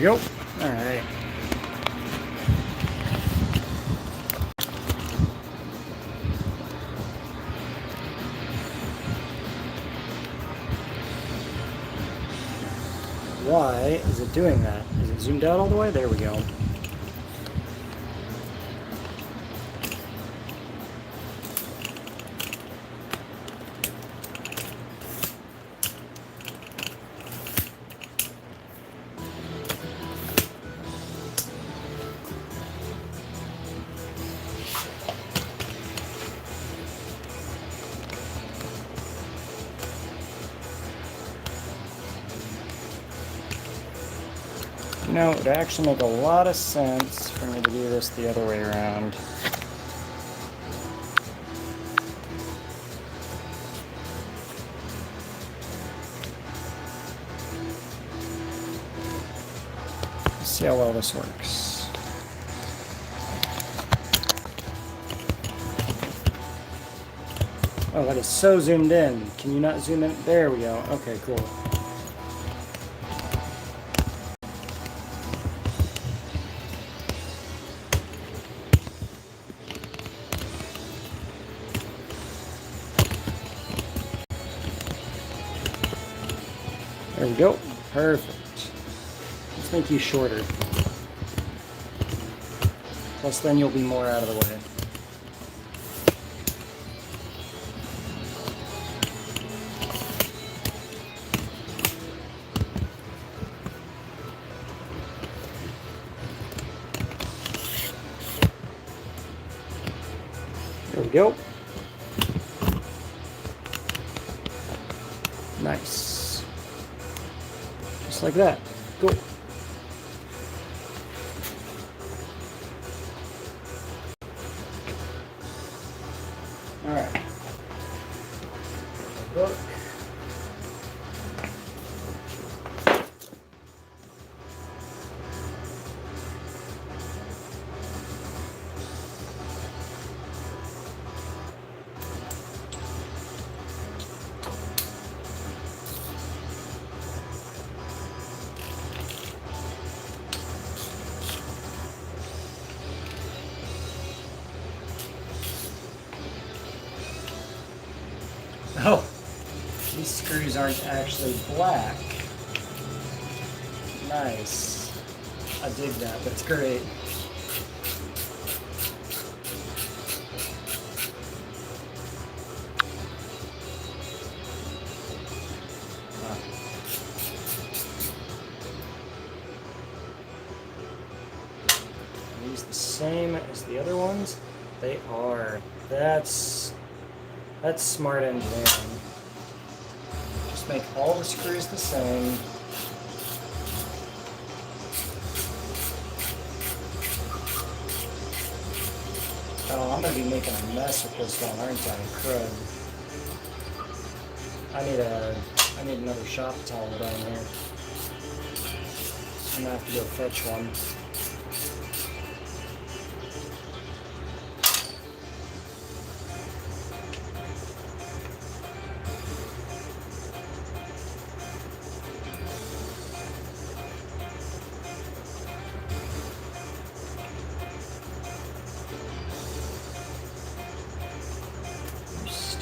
we go. All right. Why is it doing that? Is it zoomed out all the way? There we go. You know, it would actually make a lot of sense for me to do this the other way around. Let's see how well this works. Oh, that is so zoomed in. Can you not zoom in? There we go. Okay, cool. There we go. Perfect. Let's make you shorter. Plus then you'll be more out of the way. There we go. Nice. Just like that. Cool. All right. Look. Oh, these screws aren't actually black. Nice. I dig that. That's great. Huh. Are these the same as the other ones? They are. That's smart engineering. Just make all the screws the same. Oh, I'm gonna be making a mess with this one, aren't I? Crud. I need another shop towel down here. I'm gonna have to go fetch one.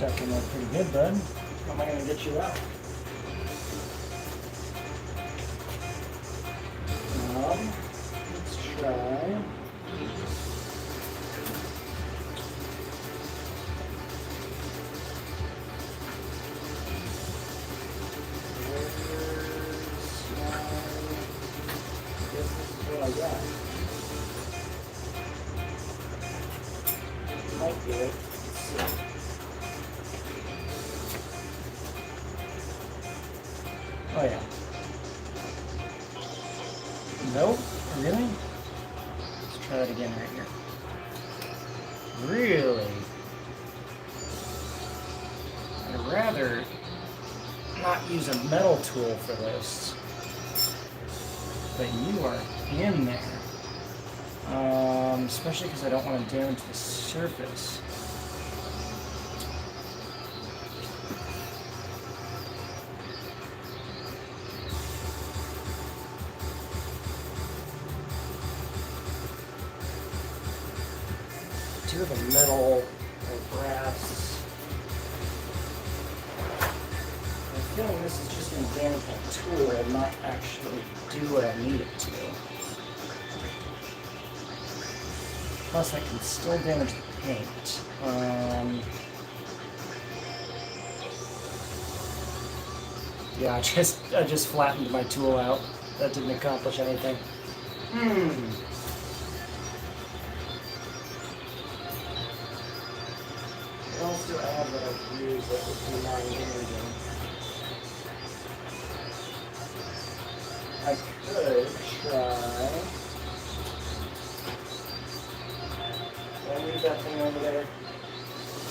Stuck in there pretty good, bud. How am I going to get you out? Let's try. This is what I got. Might do it. Let's see. Oh yeah. Nope. Really? Let's try it again right here. Really? I'd rather not use a metal tool for this. But you are in there. Especially because I don't want to damage the surface. do have a metal or brass. I'm feeling this is just going to damage my tool and not actually do what I need it to. Plus, I can still damage the paint. Yeah, I just flattened my tool out. That didn't accomplish anything. What else do I have that I could use that would be non-damaging? I could try. Can I leave that thing over there?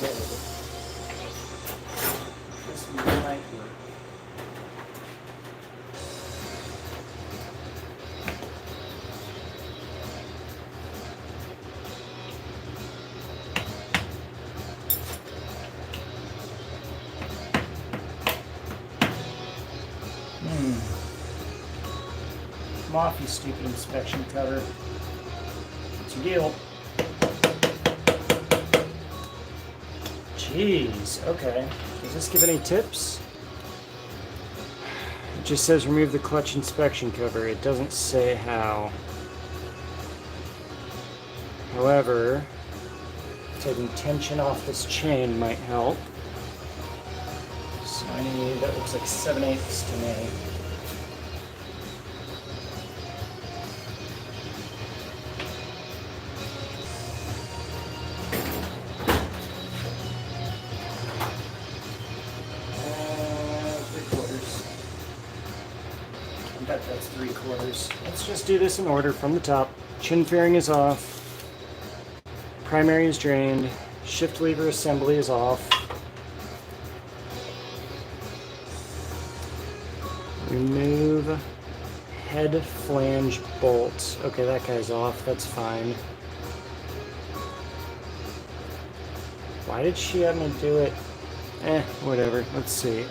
Yeah. This might work. Come off, you stupid inspection cover. What's your deal? Jeez, okay. Does this give any tips? It just says remove the clutch inspection cover. It doesn't say how. However, taking tension off this chain might help. So I need, that looks like 7/8 to me. That's 3/4. Let's just do this in order from the top. Chin fairing is off. Primary is drained. Shift lever assembly is off. Remove head flange bolt. Okay, that guy's off. That's fine. Why did she have me do it? Whatever. Let's see.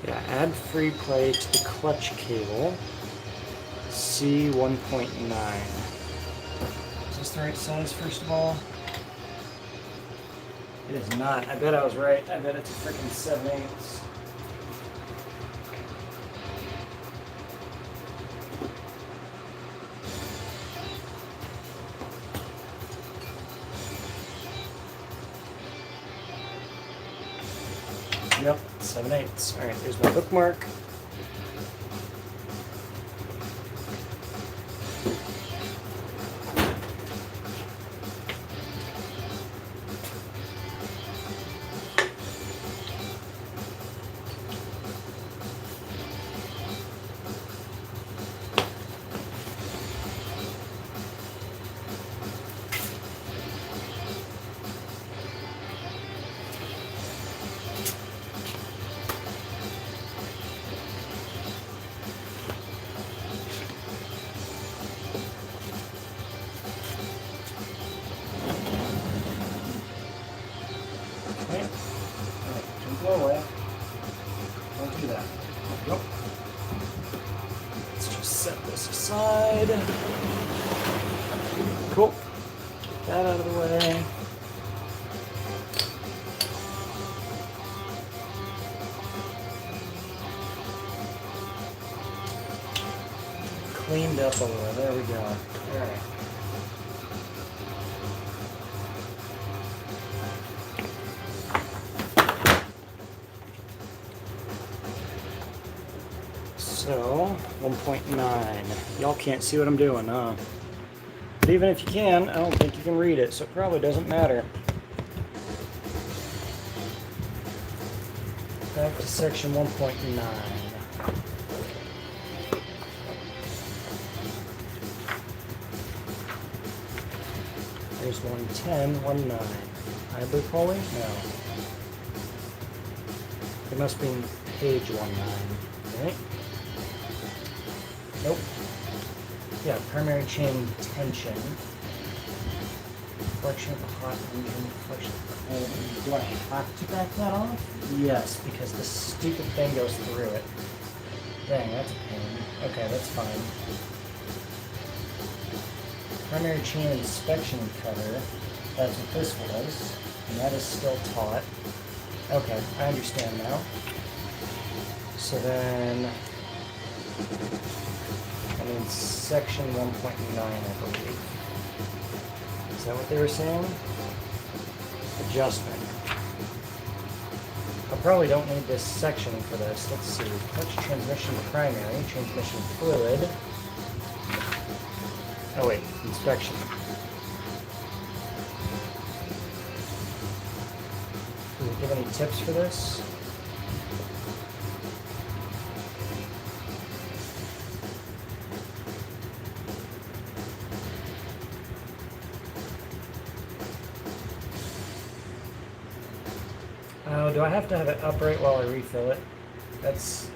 Yeah, add free play to the clutch cable. C 1.9. Is this the right size, first of all? It is not. I bet I was right. I bet it's a freaking 7/8. Yep, 7/8. Alright, here's my bookmark. Away. Don't do that. Nope. Let's just set this aside. Cool. Get that out of the way. Cleaned up a little. There we go. All right. So, 1.9. Y'all can't see what I'm doing, huh? But even if you can, I don't think you can read it, so it probably doesn't matter. Back to section 1.9. There's 110, 19. Hybrid pulley? No. It must be page 19, right? Nope. Yeah, primary chain tension. Reflection of the hot engine, reflection of the cold engine. Do I have to back that off? Yes, because this stupid thing goes through it. Dang, that's a pain. Okay, that's fine. Primary chain inspection cutter. That's what this was. And that is still taut. Okay, I understand now. So then... I mean, section 1.9, I believe. Is that what they were saying? Adjustment. I probably don't need this section for this. Let's see. Clutch transmission primary, transmission fluid. Oh wait, inspection. Do we give any tips for this? Oh, do I have to have it upright while I refill it? That's,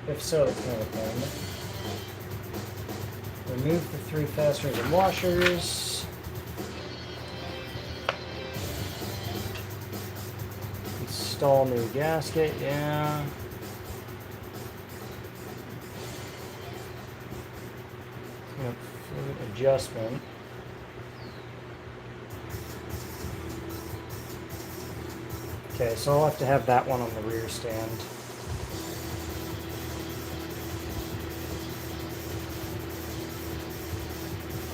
if so, that's kind of a pain. Remove the 3 fasteners and washers. Install new gasket, yeah. Fluid adjustment. Okay, so I'll have to have that one on the rear stand.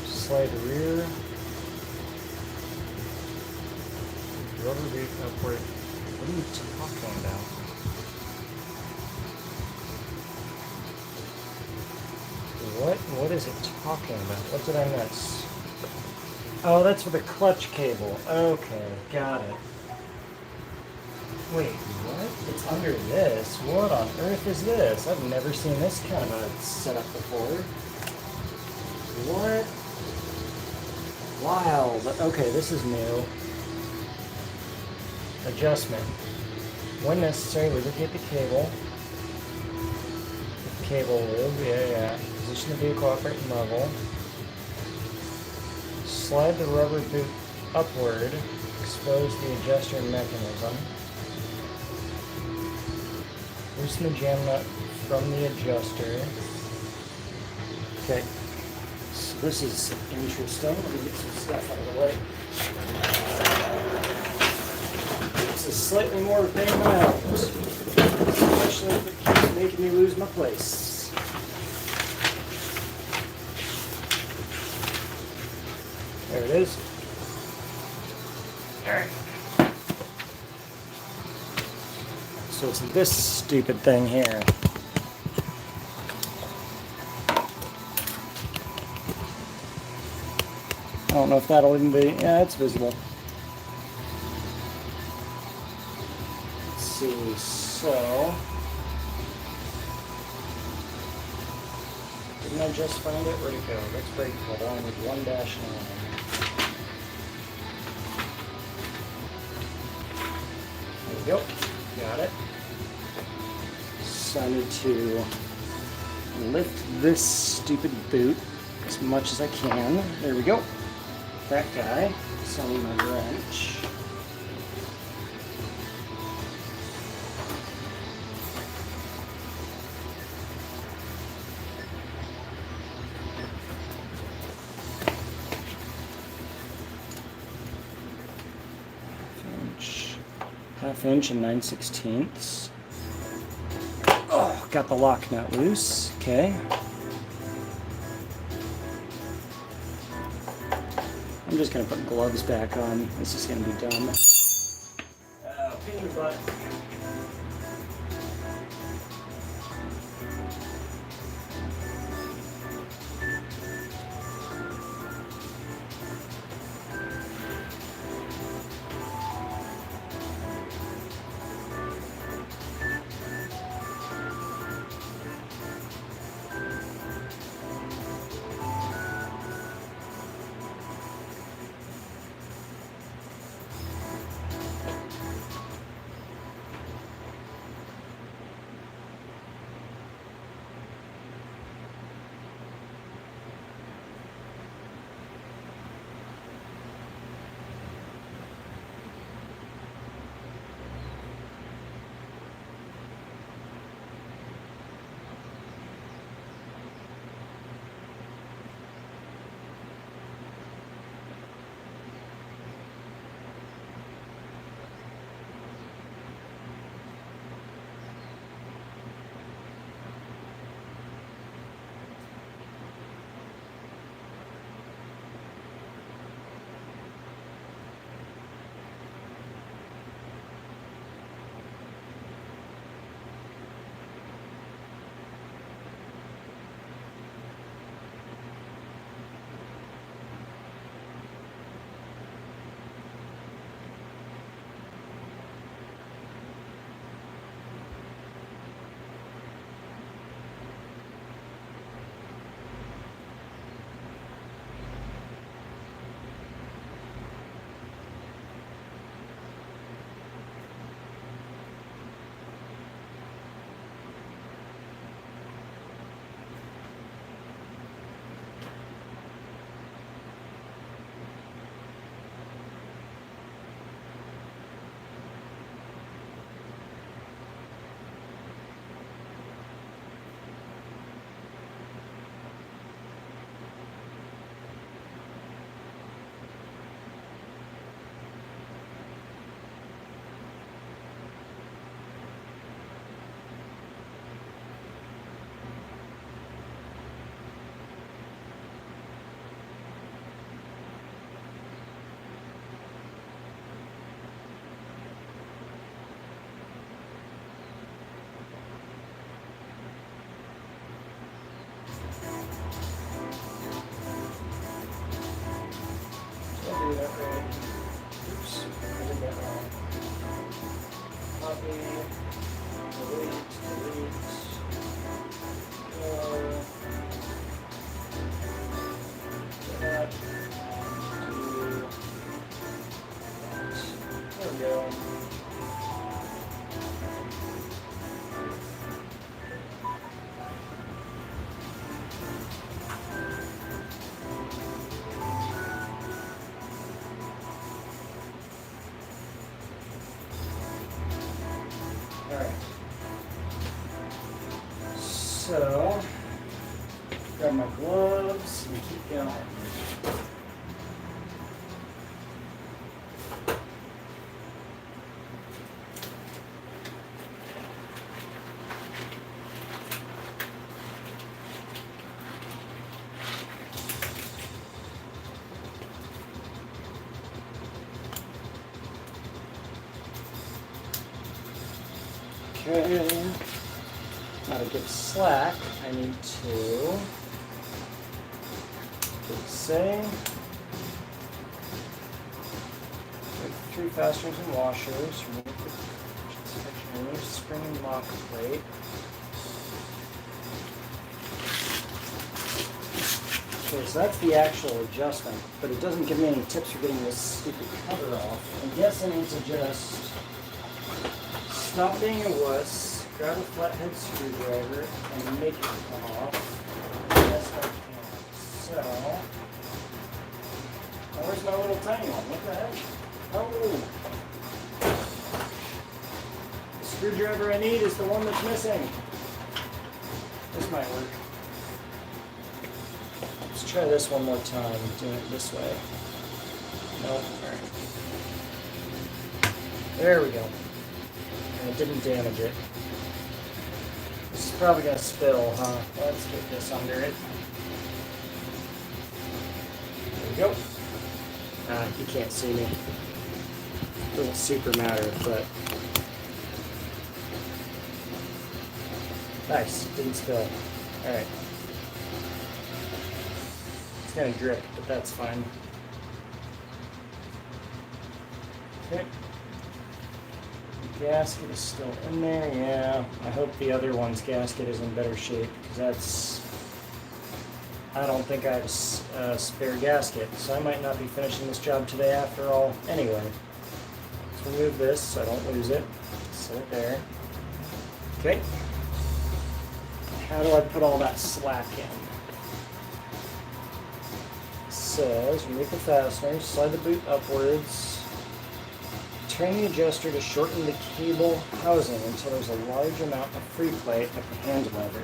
Slide the rear. Rubber boot upward. What are you talking about? What is it talking about? What did I miss? Oh, that's for the clutch cable. Okay, got it. Wait, what? It's under this? What on earth is this? I've never seen this kind of a setup before. What? Wild. Okay, this is new. Adjustment. When necessary, lubricate the cable. The cable lube, yeah. Position the vehicle upright and level. Slide the rubber boot upward. Expose the adjuster mechanism. Loosen the jam nut from the adjuster. Okay. So this is interesting. Let me get some stuff out of the way. This is slightly more of a pain than I hoped. Especially if it keeps making me lose my place. There it is. Alright. So it's this stupid thing here. I don't know if that'll even be, yeah, it's visible. Let's see, so. Didn't I just find it? Where'd it go? That's brake code. I only need 1-9. There we go. Got it. So I need to lift this stupid boot as much as I can. There we go. That guy. So I need my wrench. Half inch and 9/16. Oh, got the lock nut loose. Okay. I'm just gonna put gloves back on. This is gonna be dumb. Pain in the butt. done. Okay. Now to give slack, I need to say with 3 fasteners and washers, remove the spring and lock plate. Okay, so that's the actual adjustment, but it doesn't give me any tips for getting this stupid cover off. I guess I need to just stop being a wuss, grab a flathead screwdriver, and make it come off. Yes, I can. So, now where's my little tiny one? What the heck? Oh! The screwdriver I need is the one that's missing. This might work. Let's try this one more time, doing it this way. Nope. Alright. There we go. And it didn't damage it. This is probably going to spill, huh? Let's get this under it. There we go. You can't see me. Doesn't super matter, but... Nice, didn't spill. Alright. It's going to drip, but that's fine. Okay. Gasket is still in there, yeah. I hope the other one's gasket is in better shape, because that's... I don't think I have a spare gasket, so I might not be finishing this job today after all. Anyway, let's remove this so I don't lose it. Set it there. Okay. How do I put all that slack in? It says, remove the fasteners, slide the boot upwards. Turn the adjuster to shorten the cable housing until there's a large amount of free play at the hand lever.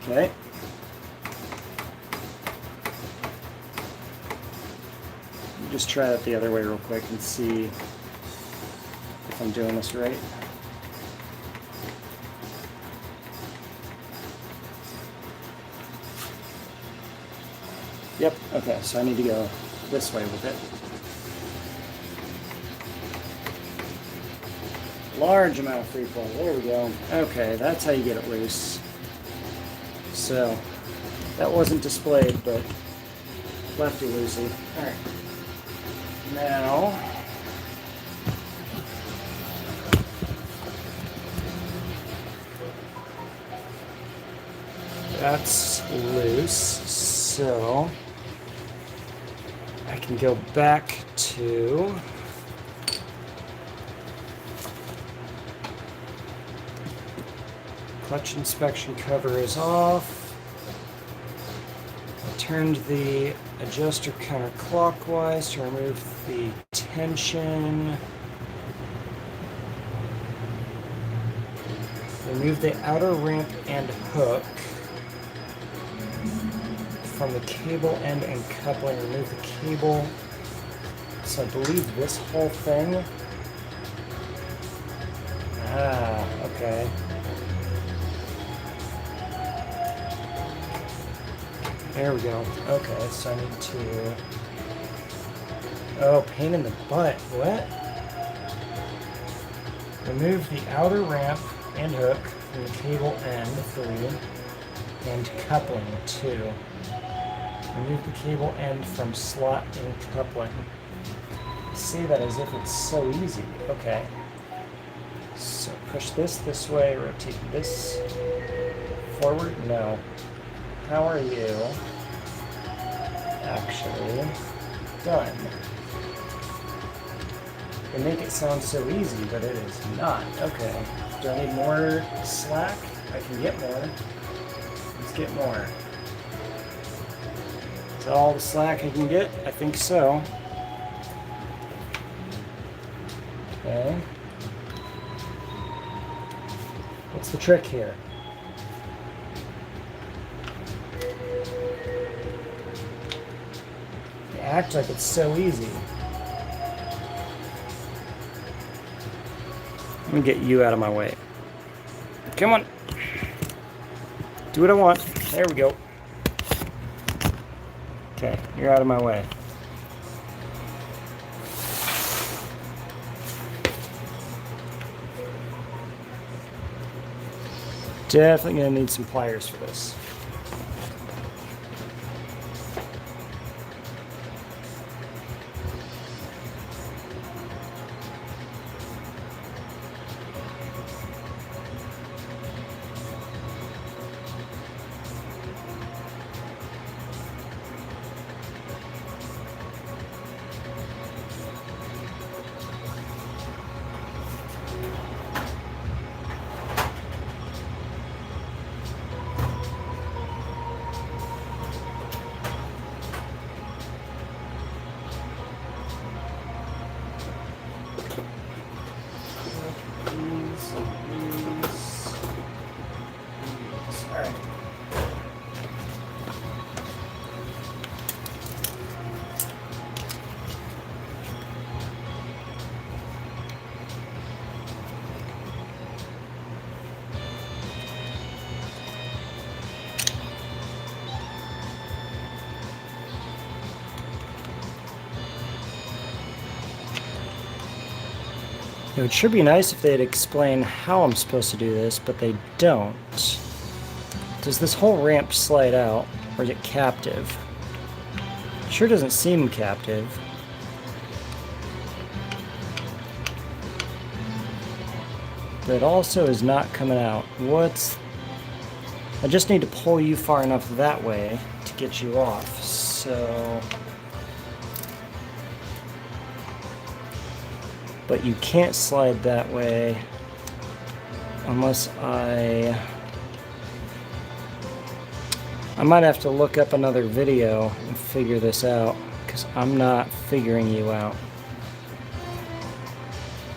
Okay. Just try it the other way real quick and see if I'm doing this right. Yep, okay, so I need to go this way with it. Large amount of free flow. There we go. Okay, that's how you get it loose. So, that wasn't displayed, but lefty-loosey. Alright. Now, that's loose, so I can go back to clutch inspection cover is off. I turned the adjuster counterclockwise to remove the tension. Remove the outer ramp and hook from the cable end and coupling. Remove the cable. So I believe this whole thing. Ah, okay. There we go. Okay, so I need to... Oh, pain in the butt. What? Remove the outer ramp and hook from the cable end 3 and coupling 2. Remove the cable end from slot and coupling. Say that as if it's so easy. Okay. So push this way, rotate this forward. No. How are you actually done? They make it sound so easy, but it is not. Okay. Do I need more slack? I can get more. Let's get more. Is that all the slack I can get? I think so. Okay. What's the trick here? act like it's so easy. Let me get you out of my way. Come on. Do what I want. There we go. Okay, you're out of my way. Definitely gonna need some pliers for this. It should be nice if they'd explain how I'm supposed to do this, but they don't. Does this whole ramp slide out, or is it captive? It sure doesn't seem captive. But it also is not coming out. I just need to pull you far enough that way to get you off, so... But you can't slide that way unless I might have to look up another video and figure this out, because I'm not figuring you out.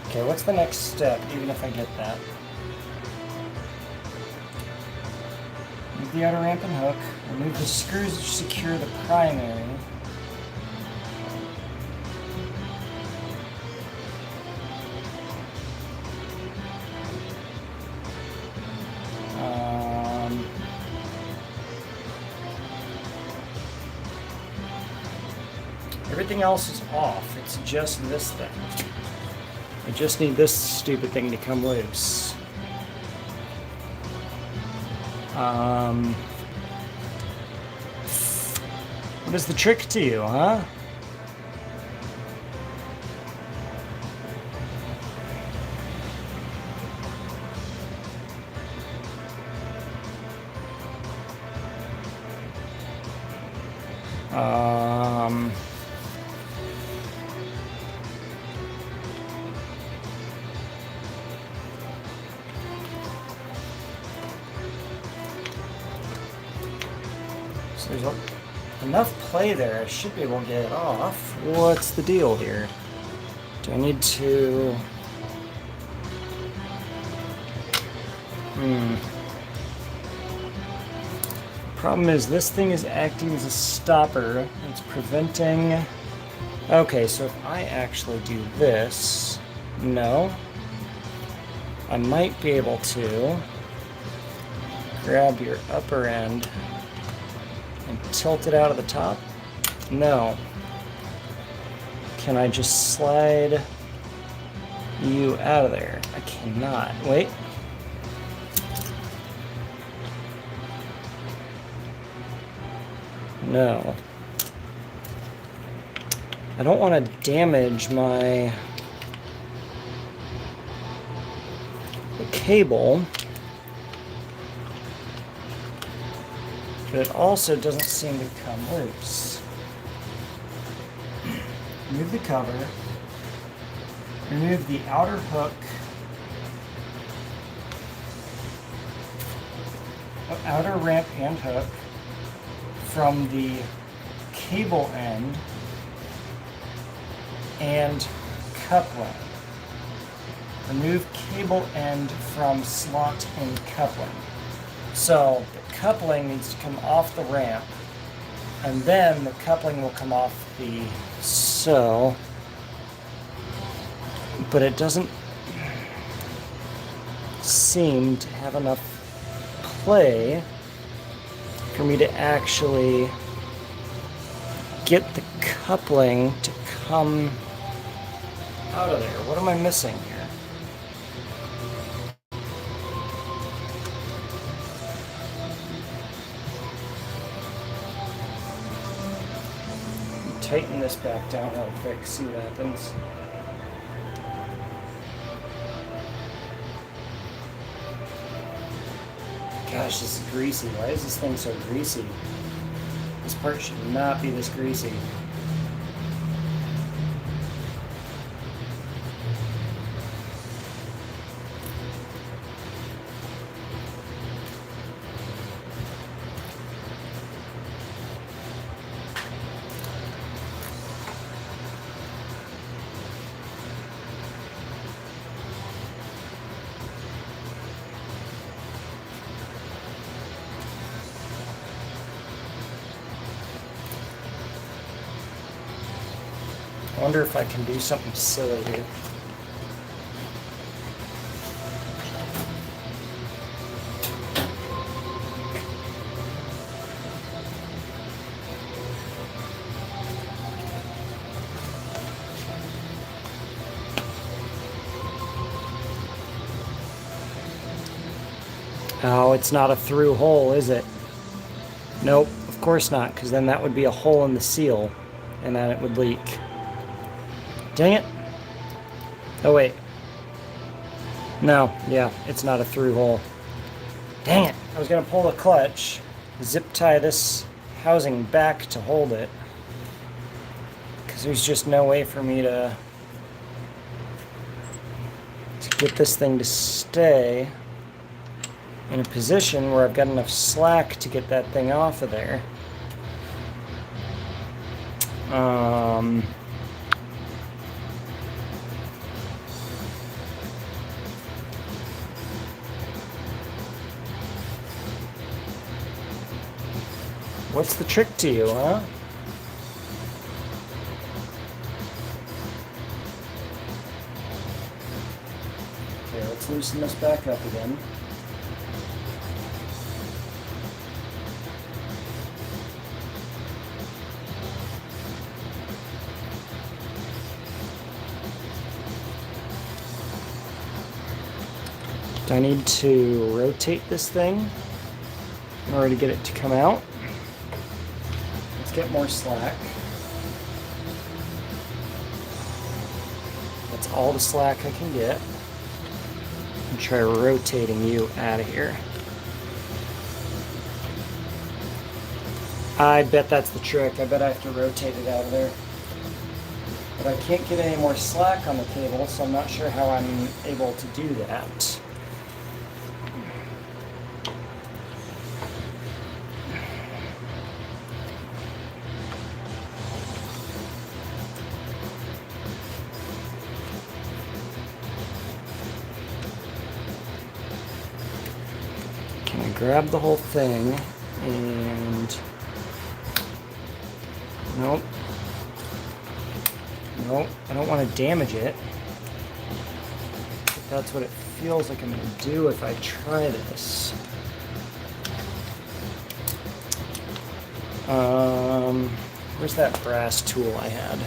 Okay, what's the next step, even if I get that? Move the outer ramp and hook. Remove the screws to secure the primary. Everything else is off. It's just this thing. I just need this stupid thing to come loose. What is the trick to you, huh? So there's enough play there. I should be able to get it off. What's the deal here? Do I need to... Problem is, this thing is acting as a stopper. It's preventing... Okay, so if I actually do this... No. I might be able to grab your upper end and tilt it out of the top? No. Can I just slide you out of there? I cannot. Wait. No. I don't want to damage the cable. But it also doesn't seem to come loose. Remove the cover. Remove the outer hook. Outer ramp and hook from the cable end and coupling. Remove cable end from slot and coupling. So the coupling needs to come off the ramp, And then the coupling will come off the so, but it doesn't seem to have enough play for me to actually get the coupling to come out of there. What am I missing here? Tighten this back down real quick, see what happens. Gosh, this is greasy. Why is this thing so greasy? This part should not be this greasy. I wonder if I can do something silly here. Oh, it's not a through hole, is it? Nope, of course not, because then that would be a hole in the seal, and then it would leak. Dang it. Oh, wait. No, yeah, it's not a through hole. Dang it. I was going to pull the clutch, zip tie this housing back to hold it, because there's just no way for me to get this thing to stay in a position where I've got enough slack to get that thing off of there. What's the trick to you, huh? Okay, let's loosen this back up again. Do I need to rotate this thing in order to get it to come out? Let's get more slack. That's all the slack I can get. And try rotating you out of here. I bet that's the trick. I bet I have to rotate it out of there. But I can't get any more slack on the cable, so I'm not sure how I'm able to do that. Grab the whole thing and nope, I don't want to damage it, but that's what it feels like I'm going to do if I try this. Where's that brass tool I had?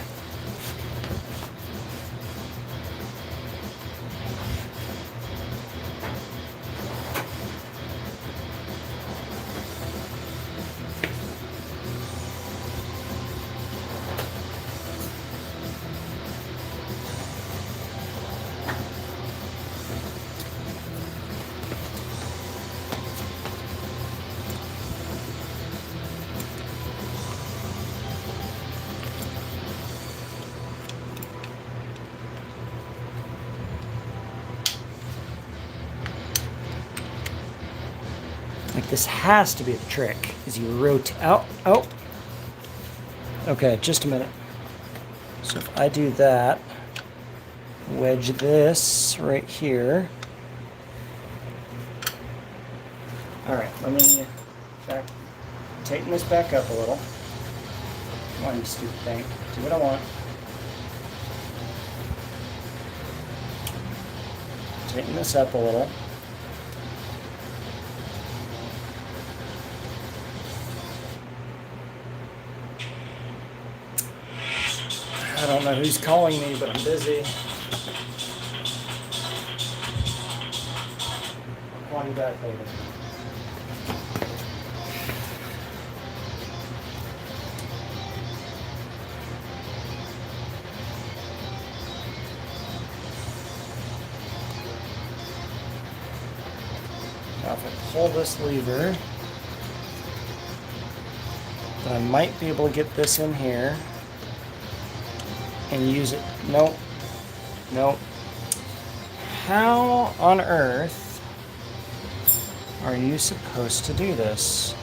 This has to be the trick, is you rotate, oh. Okay, just a minute. So if I do that, wedge this right here. All right, let me tighten this back up a little. Come on, you stupid thing. Do what I want. Tighten this up a little. I don't know who's calling me, but I'm busy. I'll call you back later. Now if I pull this lever, then I might be able to get this in here and use it. Nope. Nope. How on earth are you supposed to do this?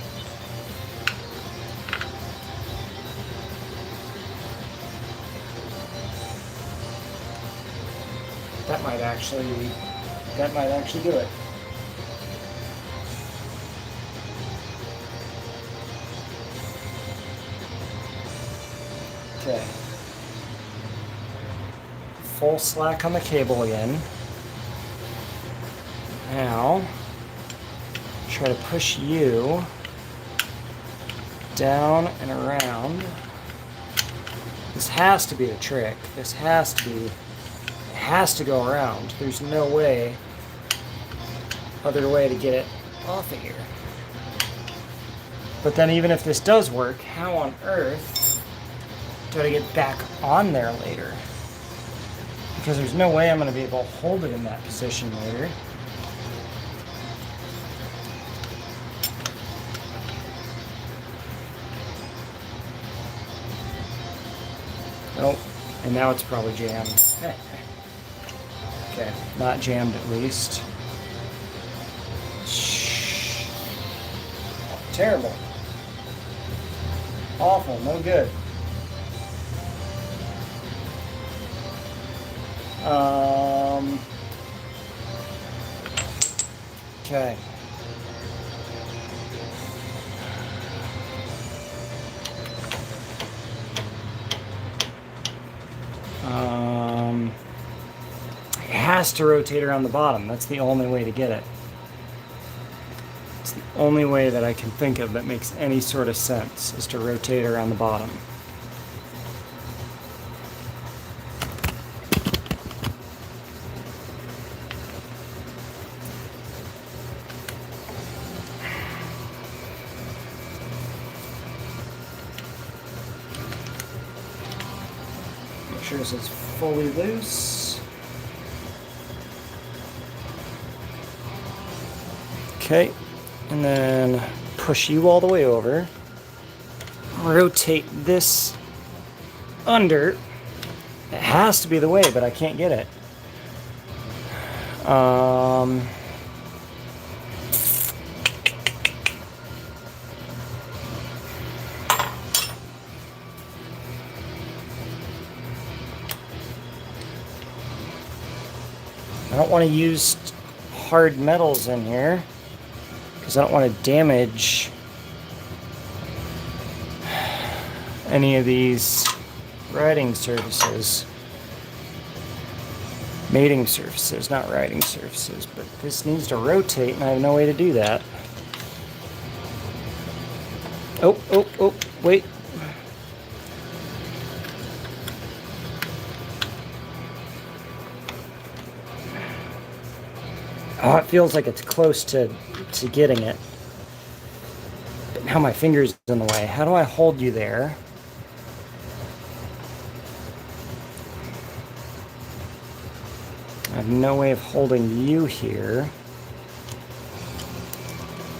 That might actually do it. Okay. Full slack on the cable again. Now, try to push you down and around. This has to be the trick. This has to go around. There's no other way to get it off of here. But then even if this does work, how on earth do I get back on there later? Because there's no way I'm going to be able to hold it in that position later. Nope. And now it's probably jammed. Okay, not jammed at least. Shh. Terrible. Awful, no good. Okay. It has to rotate around the bottom. That's the only way to get it. It's the only way that I can think of that makes any sort of sense, is to rotate around the bottom. Make sure this is fully loose. Okay, and then push you all the way over. Rotate this under. It has to be the way, but I can't get it. I don't want to use hard metals in here because I don't want to damage any of these riding surfaces. Mating surfaces, not riding surfaces, but this needs to rotate and I have no way to do that. Oh, wait. Oh, it feels like it's close to getting it. But now my finger's in the way. How do I hold you there? I have no way of holding you here.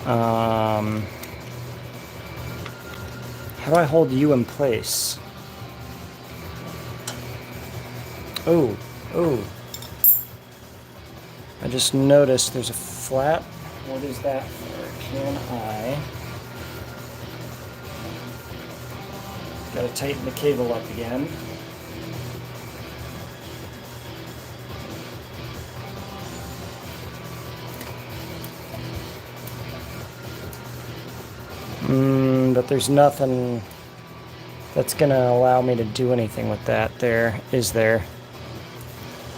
How do I hold you in place? Oh. I just noticed there's a flat. What is that for? Can I? Gotta tighten the cable up again. But there's nothing that's going to allow me to do anything with that there, is there.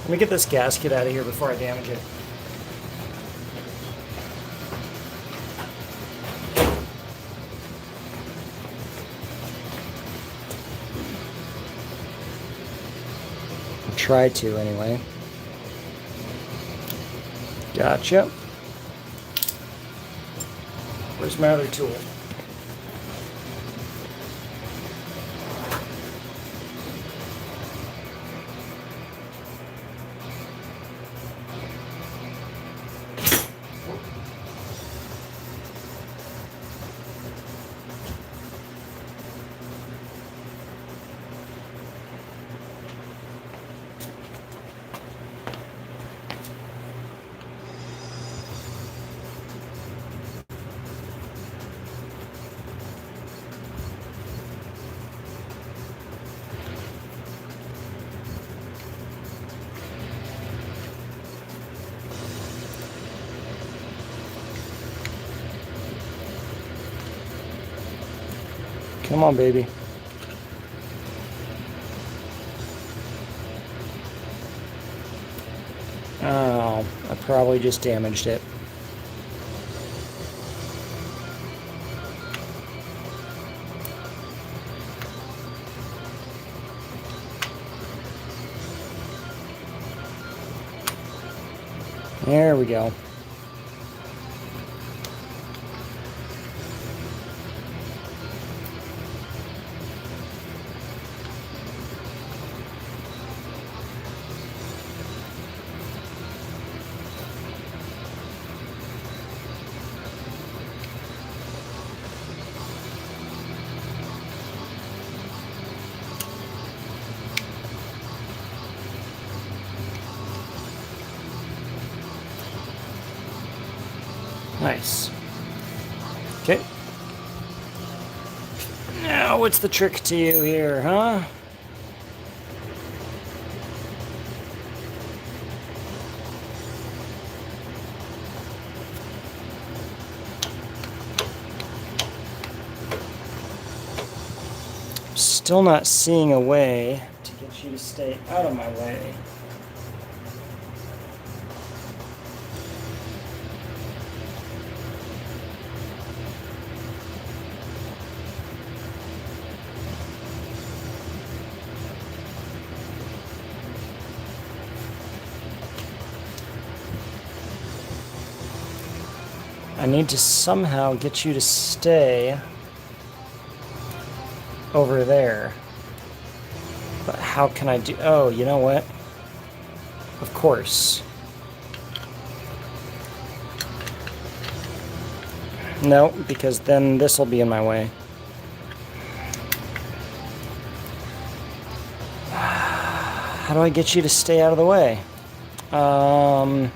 Let me get this gasket out of here before I damage it. Try to, anyway. Gotcha. Where's my other tool? Come on, baby. Oh, I probably just damaged it. There we go. Nice. Okay. Now, what's the trick to you here, huh? Still not seeing a way to get you to stay out of my way. I need to somehow get you to stay over there. But how can I do... Oh, you know what? Of course. No, because then this will be in my way. How do I get you to stay out of the way? Man.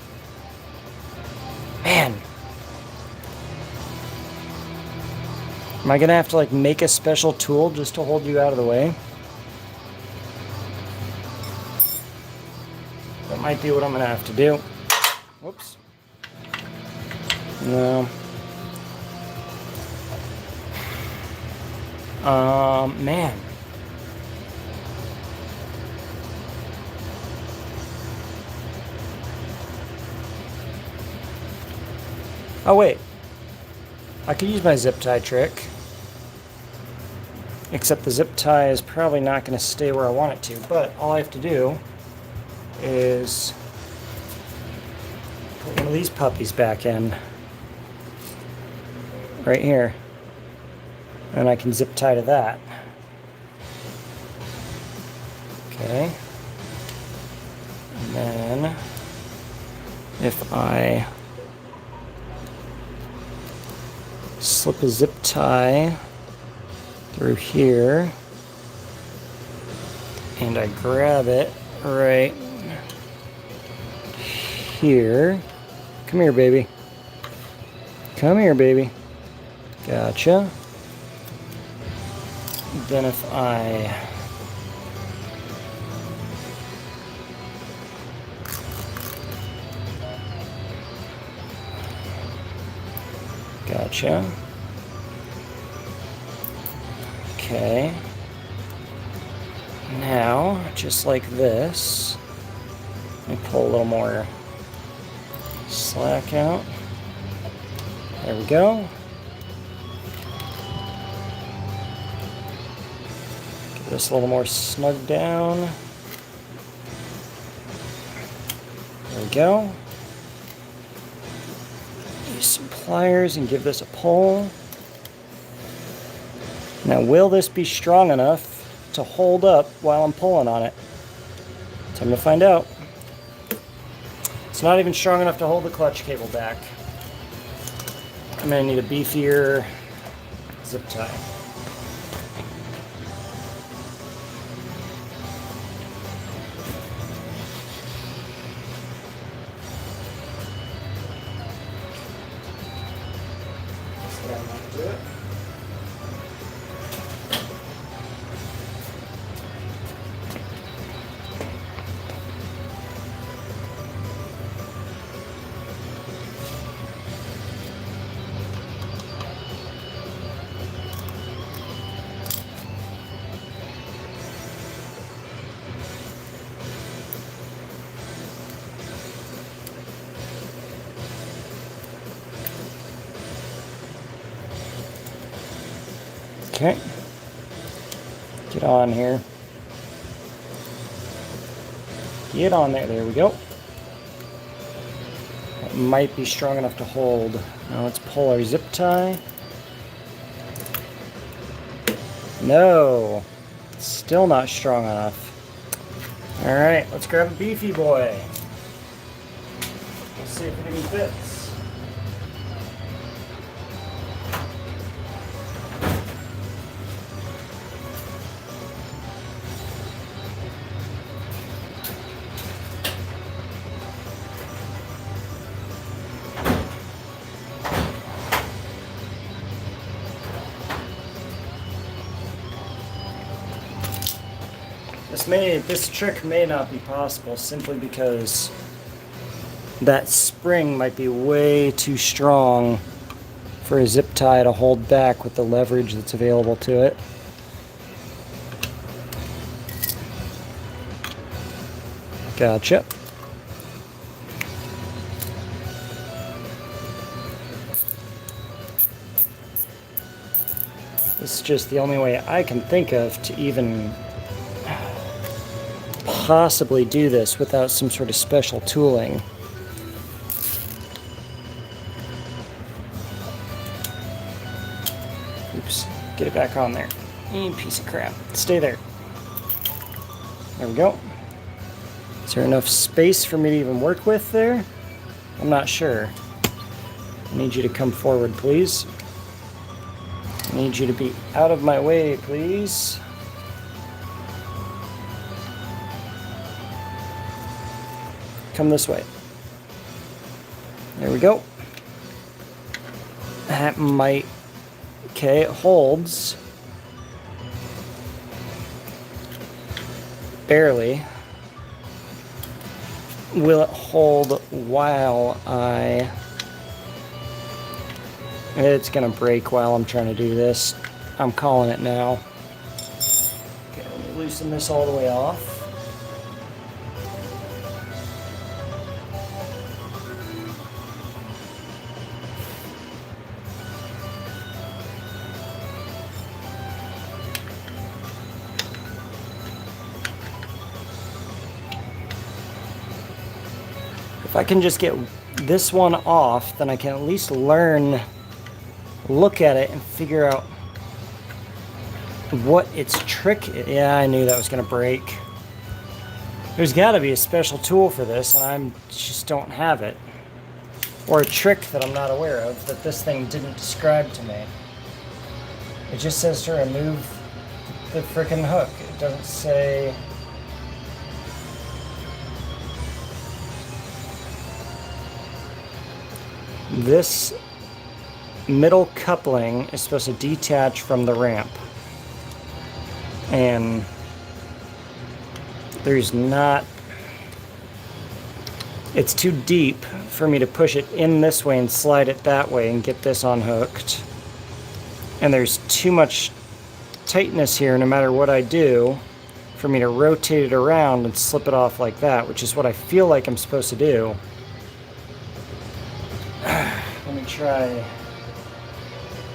Am I gonna have to like make a special tool just to hold you out of the way? That might be what I'm gonna have to do. Whoops. No. Man. Oh wait. I could use my zip tie trick. Except the zip tie is probably not going to stay where I want it to. But all I have to do is put one of these puppies back in. Right here. And I can zip tie to that. Okay. And then if I slip a zip tie through here, and I grab it right here. Come here, baby. Come here, baby. Gotcha. Then if I gotcha. Okay. Now, just like this, let me pull a little more slack out. There we go. Get this a little more snug down. There we go. Use some pliers and give this a pull. Now, will this be strong enough to hold up while I'm pulling on it? Time to find out. It's not even strong enough to hold the clutch cable back. I'm going to need a beefier zip tie. So that might do it. Okay, get on here. Get on there. There we go. That might be strong enough to hold. Now let's pull our zip tie. No, still not strong enough. All right, let's grab a beefy boy. Let's see if it even fits. This trick may not be possible simply because that spring might be way too strong for a zip tie to hold back with the leverage that's available to it. Gotcha. This is just the only way I can think of to even possibly do this without some sort of special tooling. Oops, get it back on there. Piece of crap. Stay there. There we go. Is there enough space for me to even work with there? I'm not sure. I need you to come forward, please. I need you to be out of my way, please. Come this way. There we go. That might... Okay, it holds. Barely. Will it hold while I... It's gonna break while I'm trying to do this. I'm calling it now. Okay, let me loosen this all the way off. If I can just get this one off, then I can at least look at it and figure out what its trick is. Yeah, I knew that was going to break. There's got to be a special tool for this, and I just don't have it. Or a trick that I'm not aware of that this thing didn't describe to me. It just says to remove the frickin' hook. It doesn't say... This middle coupling is supposed to detach from the ramp. And there's not... It's too deep for me to push it in this way and slide it that way and get this unhooked. And there's too much tightness here no matter what I do for me to rotate it around and slip it off like that, which is what I feel like I'm supposed to do. Let me try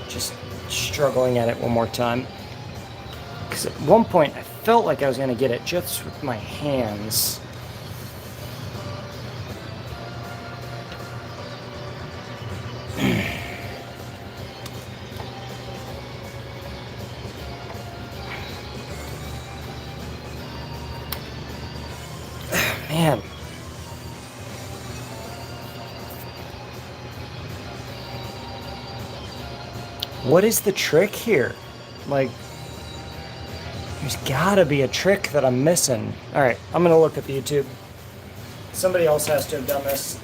just struggling at it one more time. Because at one point I felt like I was going to get it just with my hands. Man. What is the trick here? Like, there's gotta be a trick that I'm missing. Alright, I'm gonna look up YouTube. Somebody else has to have done this.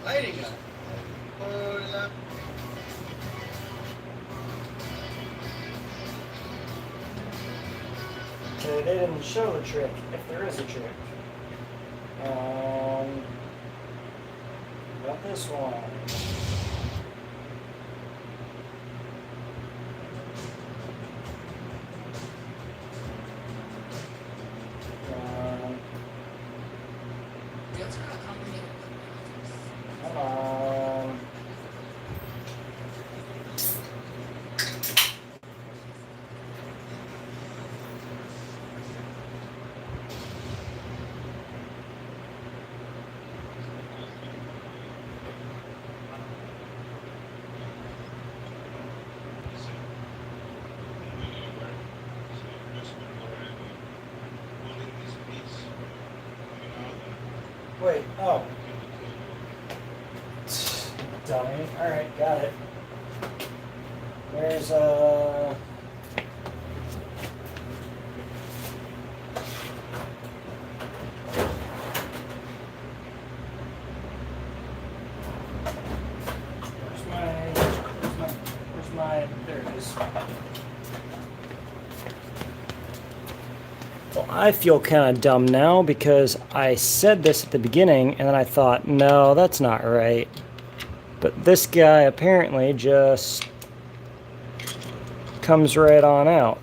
Lighting up. Hola. Okay, they didn't show the trick, if there is a trick. Not this one. Come on. Wait, oh. Dummy. Alright, got it. There's there it is. Well, I feel kind of dumb now because I said this at the beginning and then I thought, no, that's not right. But this guy apparently just comes right on out.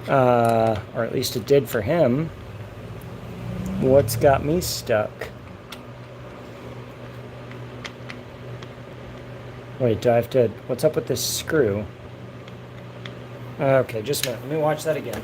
Or at least it did for him. What's got me stuck? Wait, do I have to... What's up with this screw? Okay, just a minute. Let me watch that again.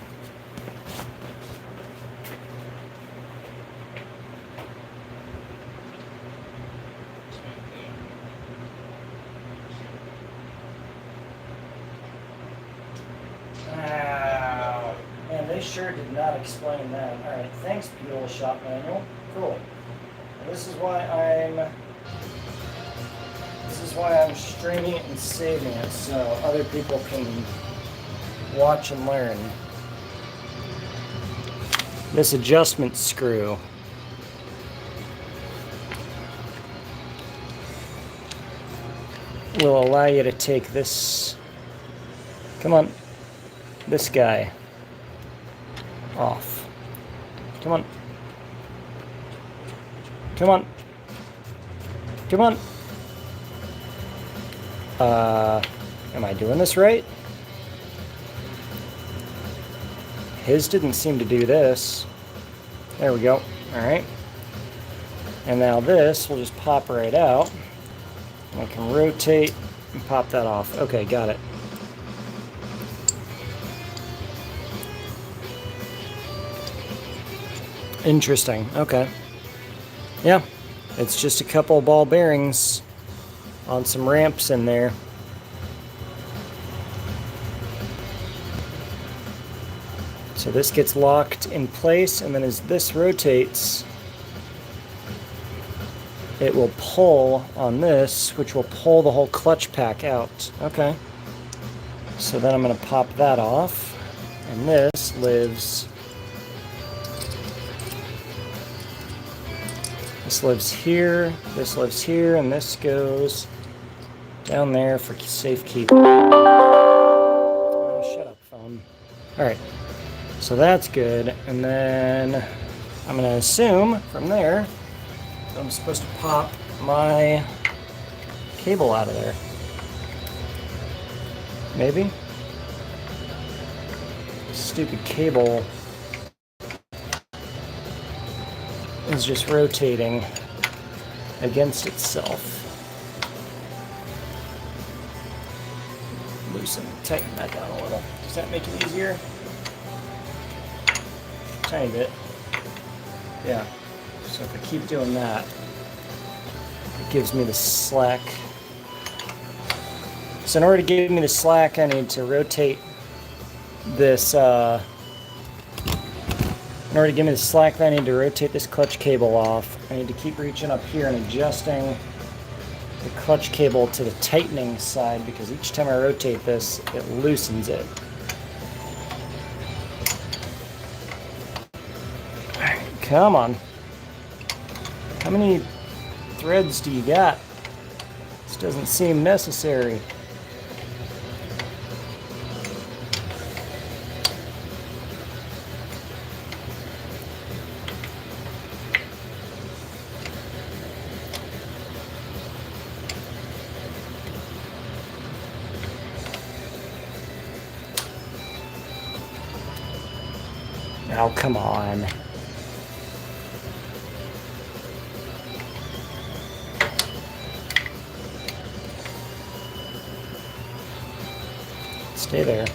sure did not explain that. Alright, thanks, Buell shop manual. Cool. Well, this is why I'm streaming it and saving it, so other people can watch and learn. This adjustment screw will allow you to take this, come on, this guy off. Come on. Come on. Come on. Am I doing this right? His didn't seem to do this. There we go. Alright. And now this will just pop right out. I can rotate and pop that off. Okay, got it. Interesting. Okay. Yeah. It's just a couple of ball bearings on some ramps in there. So this gets locked in place, and then as this rotates, it will pull on this, which will pull the whole clutch pack out. Okay. So then I'm going to pop that off, and this lives here, this lives here, and this goes down there for safekeeping. Oh, shut up, phone. Alright, so that's good, and then I'm going to assume from there that I'm supposed to pop my cable out of there. Maybe? Stupid cable is just rotating against itself. Loosen, tighten that down a little. Does that make it easier? Tiny bit. Yeah. So if I keep doing that, it gives me the slack. So in order to give me the slack, I need to rotate this, in order to give me the slack, I need to rotate this clutch cable off. I need to keep reaching up here and adjusting the clutch cable to the tightening side, because each time I rotate this, it loosens it. Alright, come on. How many threads do you got? This doesn't seem necessary. Oh, come on. Stay there.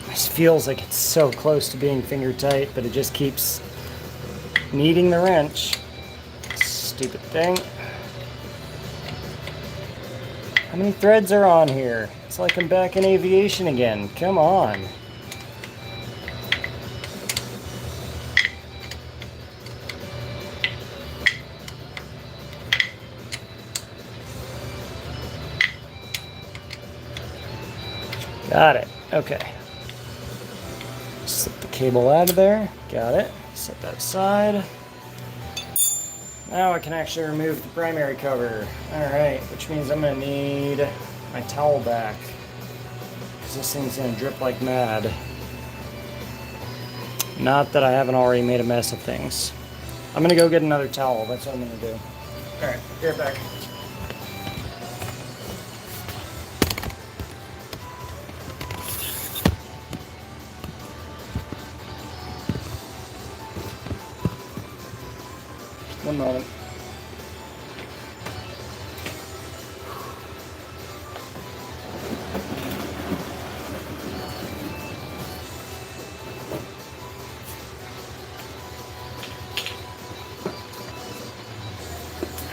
This feels like it's so close to being finger tight, but it just keeps needing the wrench. Stupid thing. How many threads are on here? It's like I'm back in aviation again. Come on. Got it. Okay. Slip the cable out of there. Got it. Set that aside. Now I can actually remove the primary cover. Alright, which means I'm going to need my towel back, because this thing's going to drip like mad. Not that I haven't already made a mess of things. I'm going to go get another towel. That's what I'm going to do. Alright, be right back. One moment.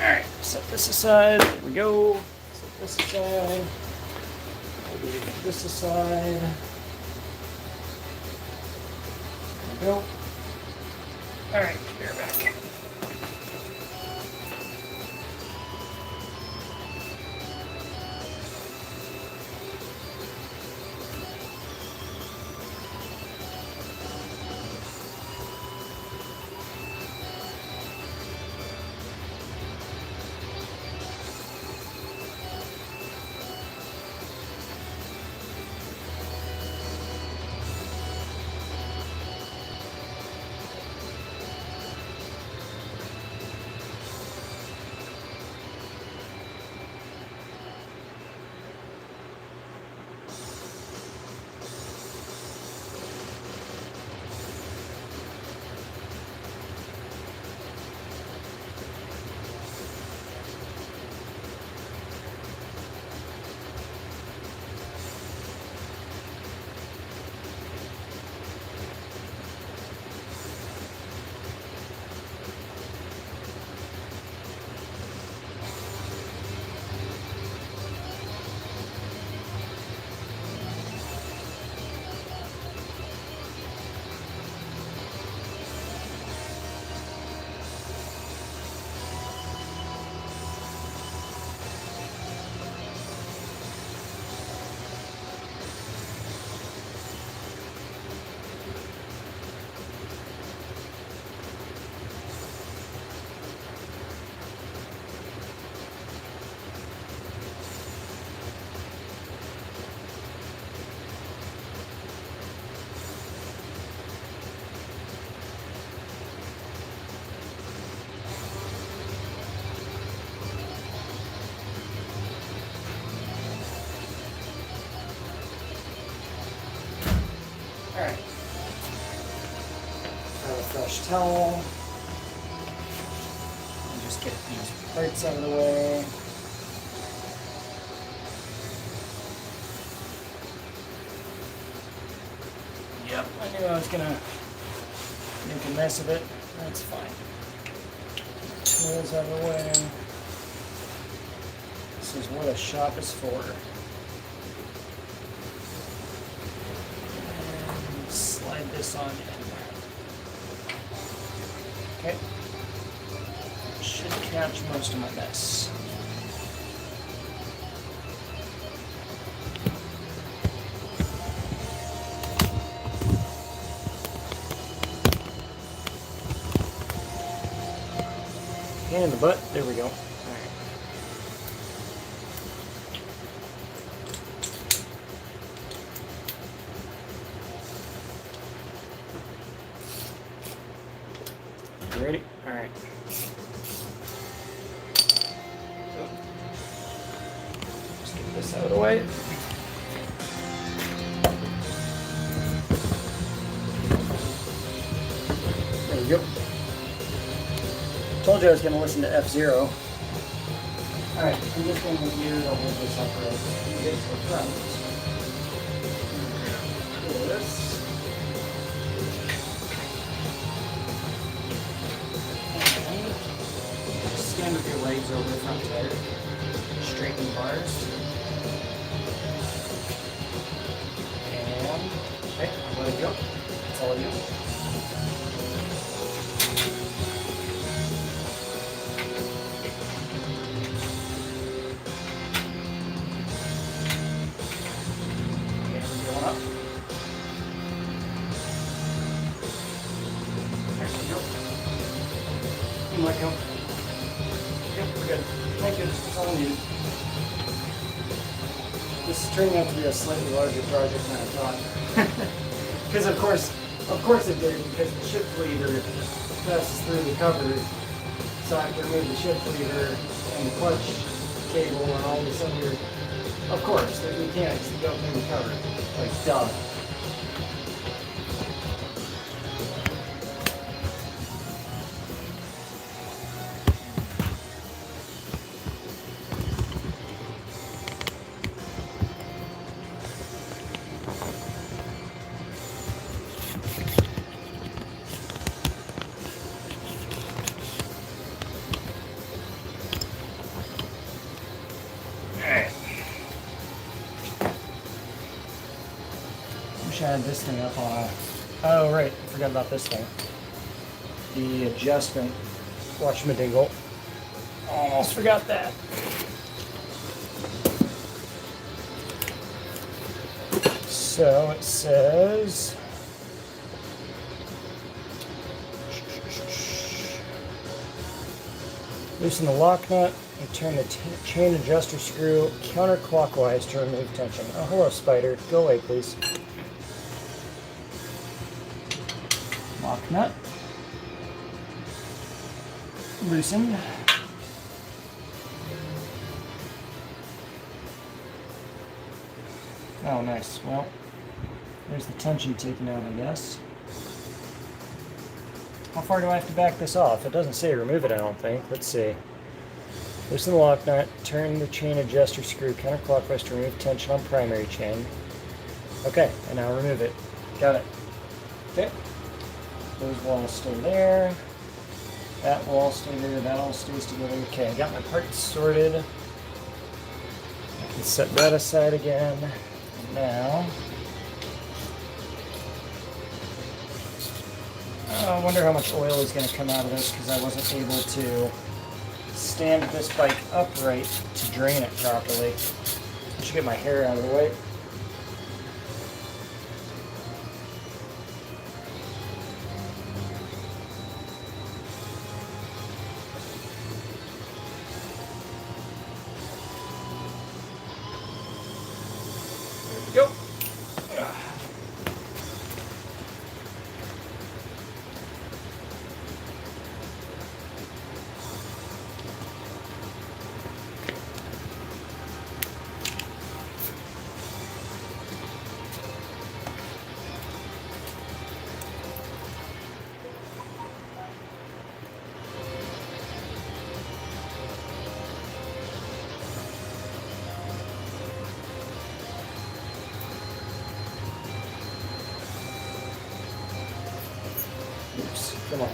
Alright, set this aside. There we go. Set this aside. Leave this aside. There we go. Alright, bear back. Alright. Grab a fresh towel. And just get these parts out of the way. Yep, I knew I was gonna make a mess of it. That's fine. Tools out of the way. This is what a shop is for. Slide this on in. Okay. Should catch most of my mess. Pain in the butt. There we go. You ready? Alright. Just get this out of the way. There we go. Told you I was going to listen to F-Zero. Alright, I'm just going to gear to hold this upright. You get to the front. This. Stand with your legs over the front tire. Straighten the bars. And, okay, let it go. That's all you. Okay, we're going up. There we go. You let go. Yep, we're good. Thank you. That's all we needed. This is turning out to be a slightly larger project than I thought. Because of course it did, because the shift lever passes through the cover. So I have to remove the shift lever and the clutch cable and all this other. Of course, there's mechanics that go through the cover. Like, duh. Wish I had this thing up on a... Oh, right. I forgot about this thing. The adjustment. Watch my dingle. Almost forgot that. So it says... Loosen the lock nut and turn the chain adjuster screw counterclockwise to remove tension. Oh, hello, spider. Go away, please. Lock nut. Loosened. Oh, nice. Well, there's the tension taken out, I guess. How far do I have to back this off? It doesn't say remove it, I don't think. Let's see. Loosen the lock nut, turn the chain adjuster screw counterclockwise to remove tension on primary chain. Okay, and now remove it. Got it. Okay. Those walls stay there. That wall stay there. That all stays together. Okay, I got my parts sorted. I can set that aside again. And now... I wonder how much oil is going to come out of this because I wasn't able to stand this bike upright to drain it properly. I should get my hair out of the way. There we go. Oops, come on.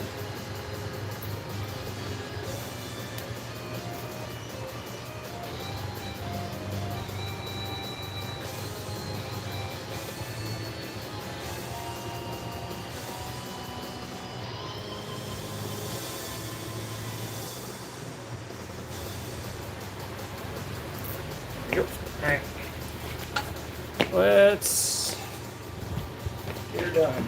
Yep. All right. Let's get her done.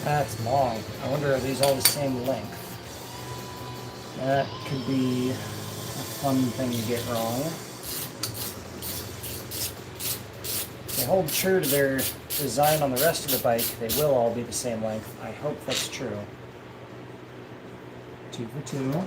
That's long. I wonder are these all the same length? That could be a fun thing to get wrong. If they hold true to their design on the rest of the bike, they will all be the same length. I hope that's true. 2 for 2.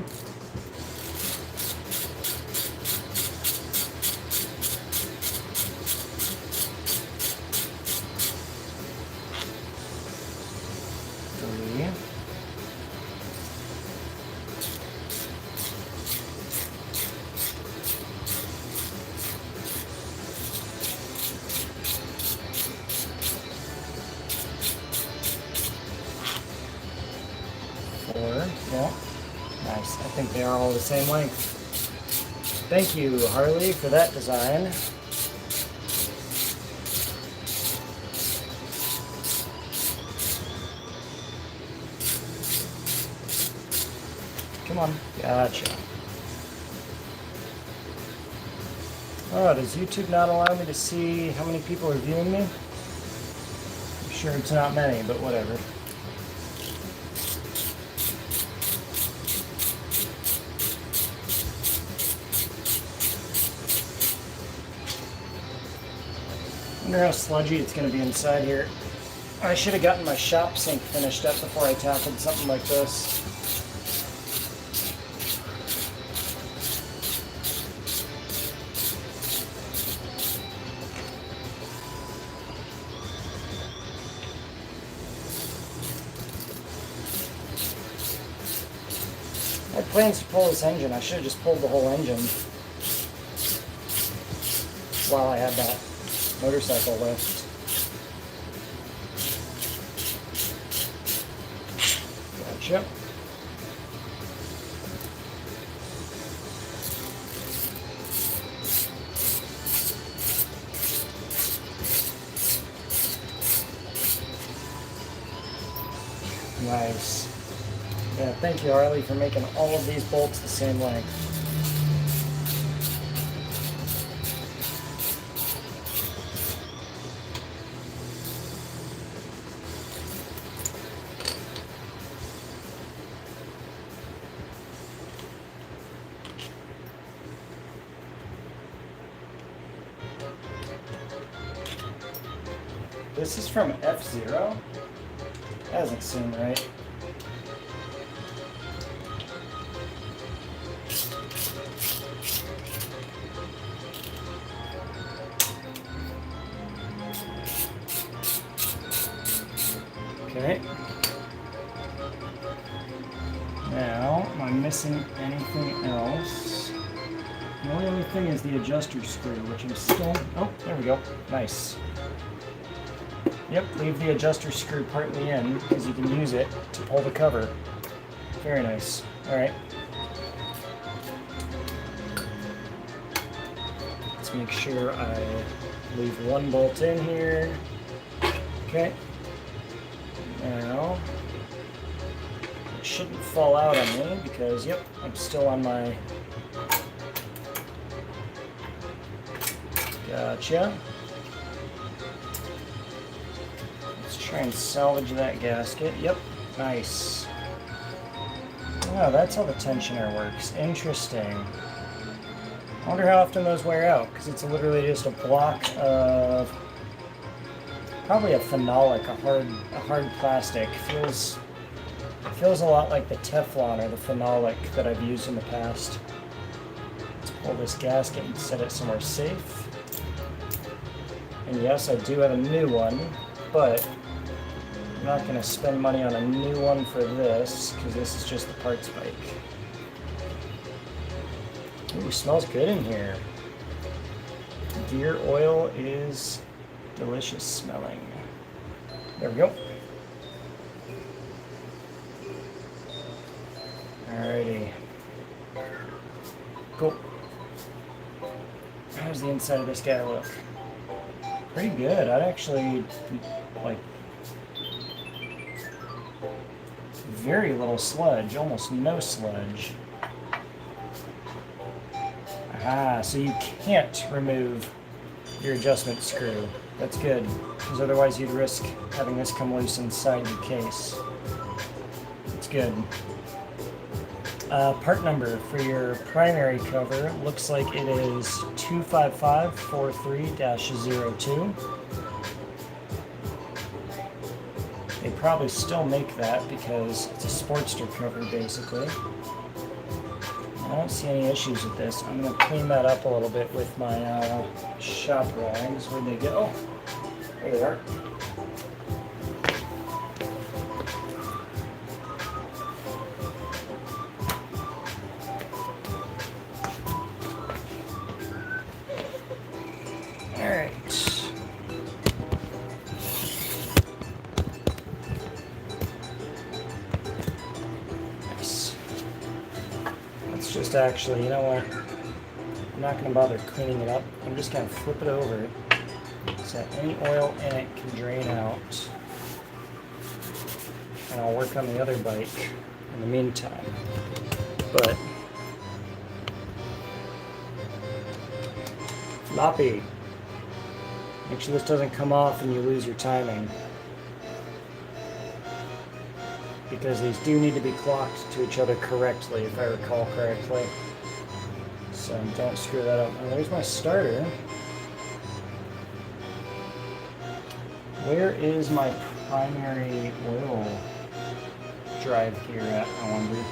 Yeah, nice. I think they are all the same length. Thank you, Harley, for that design. Come on. Gotcha. Oh, does YouTube not allow me to see how many people are viewing me? I'm sure it's not many, but whatever. I wonder how sludgy it's going to be inside here. I should have gotten my shop sink finished up before I tackled something like this. I had plans to pull this engine. I should have just pulled the whole engine while I had that motorcycle lift. Gotcha. Nice. Yeah, thank you, Harley, for making all of these bolts the same length. This is from F-Zero? That doesn't seem right. Okay. Now, am I missing anything else? The only other thing is the adjuster screw, which I'm still... Oh, there we go. Nice. Yep, leave the adjuster screw partly in, because you can use it to pull the cover. Very nice. Alright. Let's make sure I leave one bolt in here. Okay. Now, it shouldn't fall out on me because, yep, I'm still on my... Gotcha. Let's try and salvage that gasket. Yep, nice. Oh, that's how the tensioner works. Interesting. I wonder how often those wear out, because it's literally just a block of... Probably a phenolic, a hard plastic. Feels a lot like the Teflon or the phenolic that I've used in the past. Let's pull this gasket and set it somewhere safe. And yes, I do have a new one, but I'm not going to spend money on a new one for this, because this is just the parts bike. Ooh, smells good in here. Gear oil is delicious smelling. There we go. Alrighty. Cool. How's the inside of this guy look? Pretty good. I'd actually like very little sludge, almost no sludge. Ah, so you can't remove your adjustment screw. That's good, because otherwise you'd risk having this come loose inside your case. It's good. Part number for your primary cover looks like it is 25543-02. They probably still make that because it's a Sportster cover, basically. I don't see any issues with this. I'm going to clean that up a little bit with my shop rags. Where'd they go? Oh, there they are. Actually, you know what? I'm not going to bother cleaning it up. I'm just going to flip it over so that any oil in it can drain out. And I'll work on the other bike in the meantime. But floppy. Make sure this doesn't come off and you lose your timing, because these do need to be clocked to each other correctly, if I recall correctly. So don't screw that up. Now there's my starter. Where is my primary oil drive gear at, I wonder? I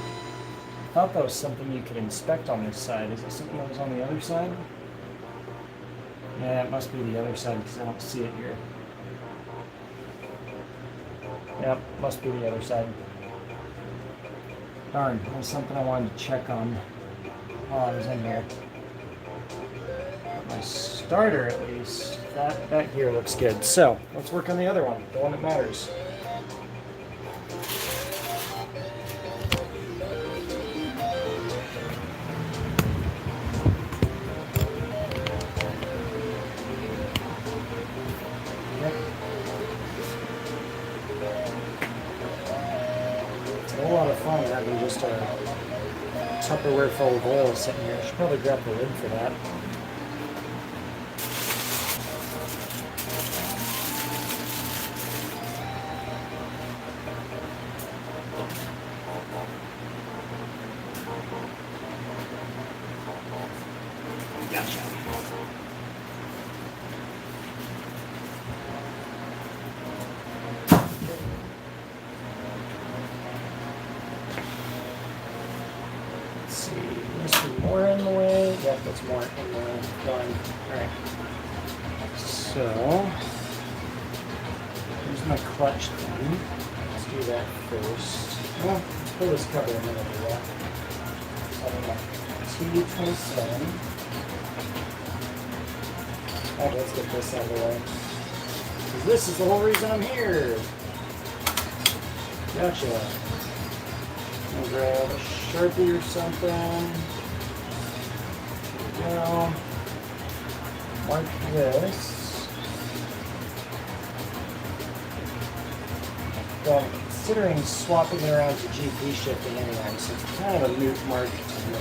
thought that was something you could inspect on this side. Is it something that was on the other side? Yeah, it must be the other side because I don't see it here. Yep, must be the other side. Darn, there's something I wanted to check on while I was in here. My starter, at least, that gear looks good. So let's work on the other one, the one that matters. It's a whole lot of fun having just a Tupperware full of oil sitting here. I should probably grab the lid for that. Gotcha. Let's see, there's some more in the way. Yep, that's more in the way. Done. Alright. So, here's my clutch thing. Let's do that first. Well, let's pull this cover and then we'll do that. So I'm going T27. Alright, let's get this out of the way. Because this is the whole reason I'm here. Gotcha. I'll grab a Sharpie or something. There we go. Mark this. Well, I'm considering swapping it around to GP shifting anyway, so it's kind of a moot mark to me.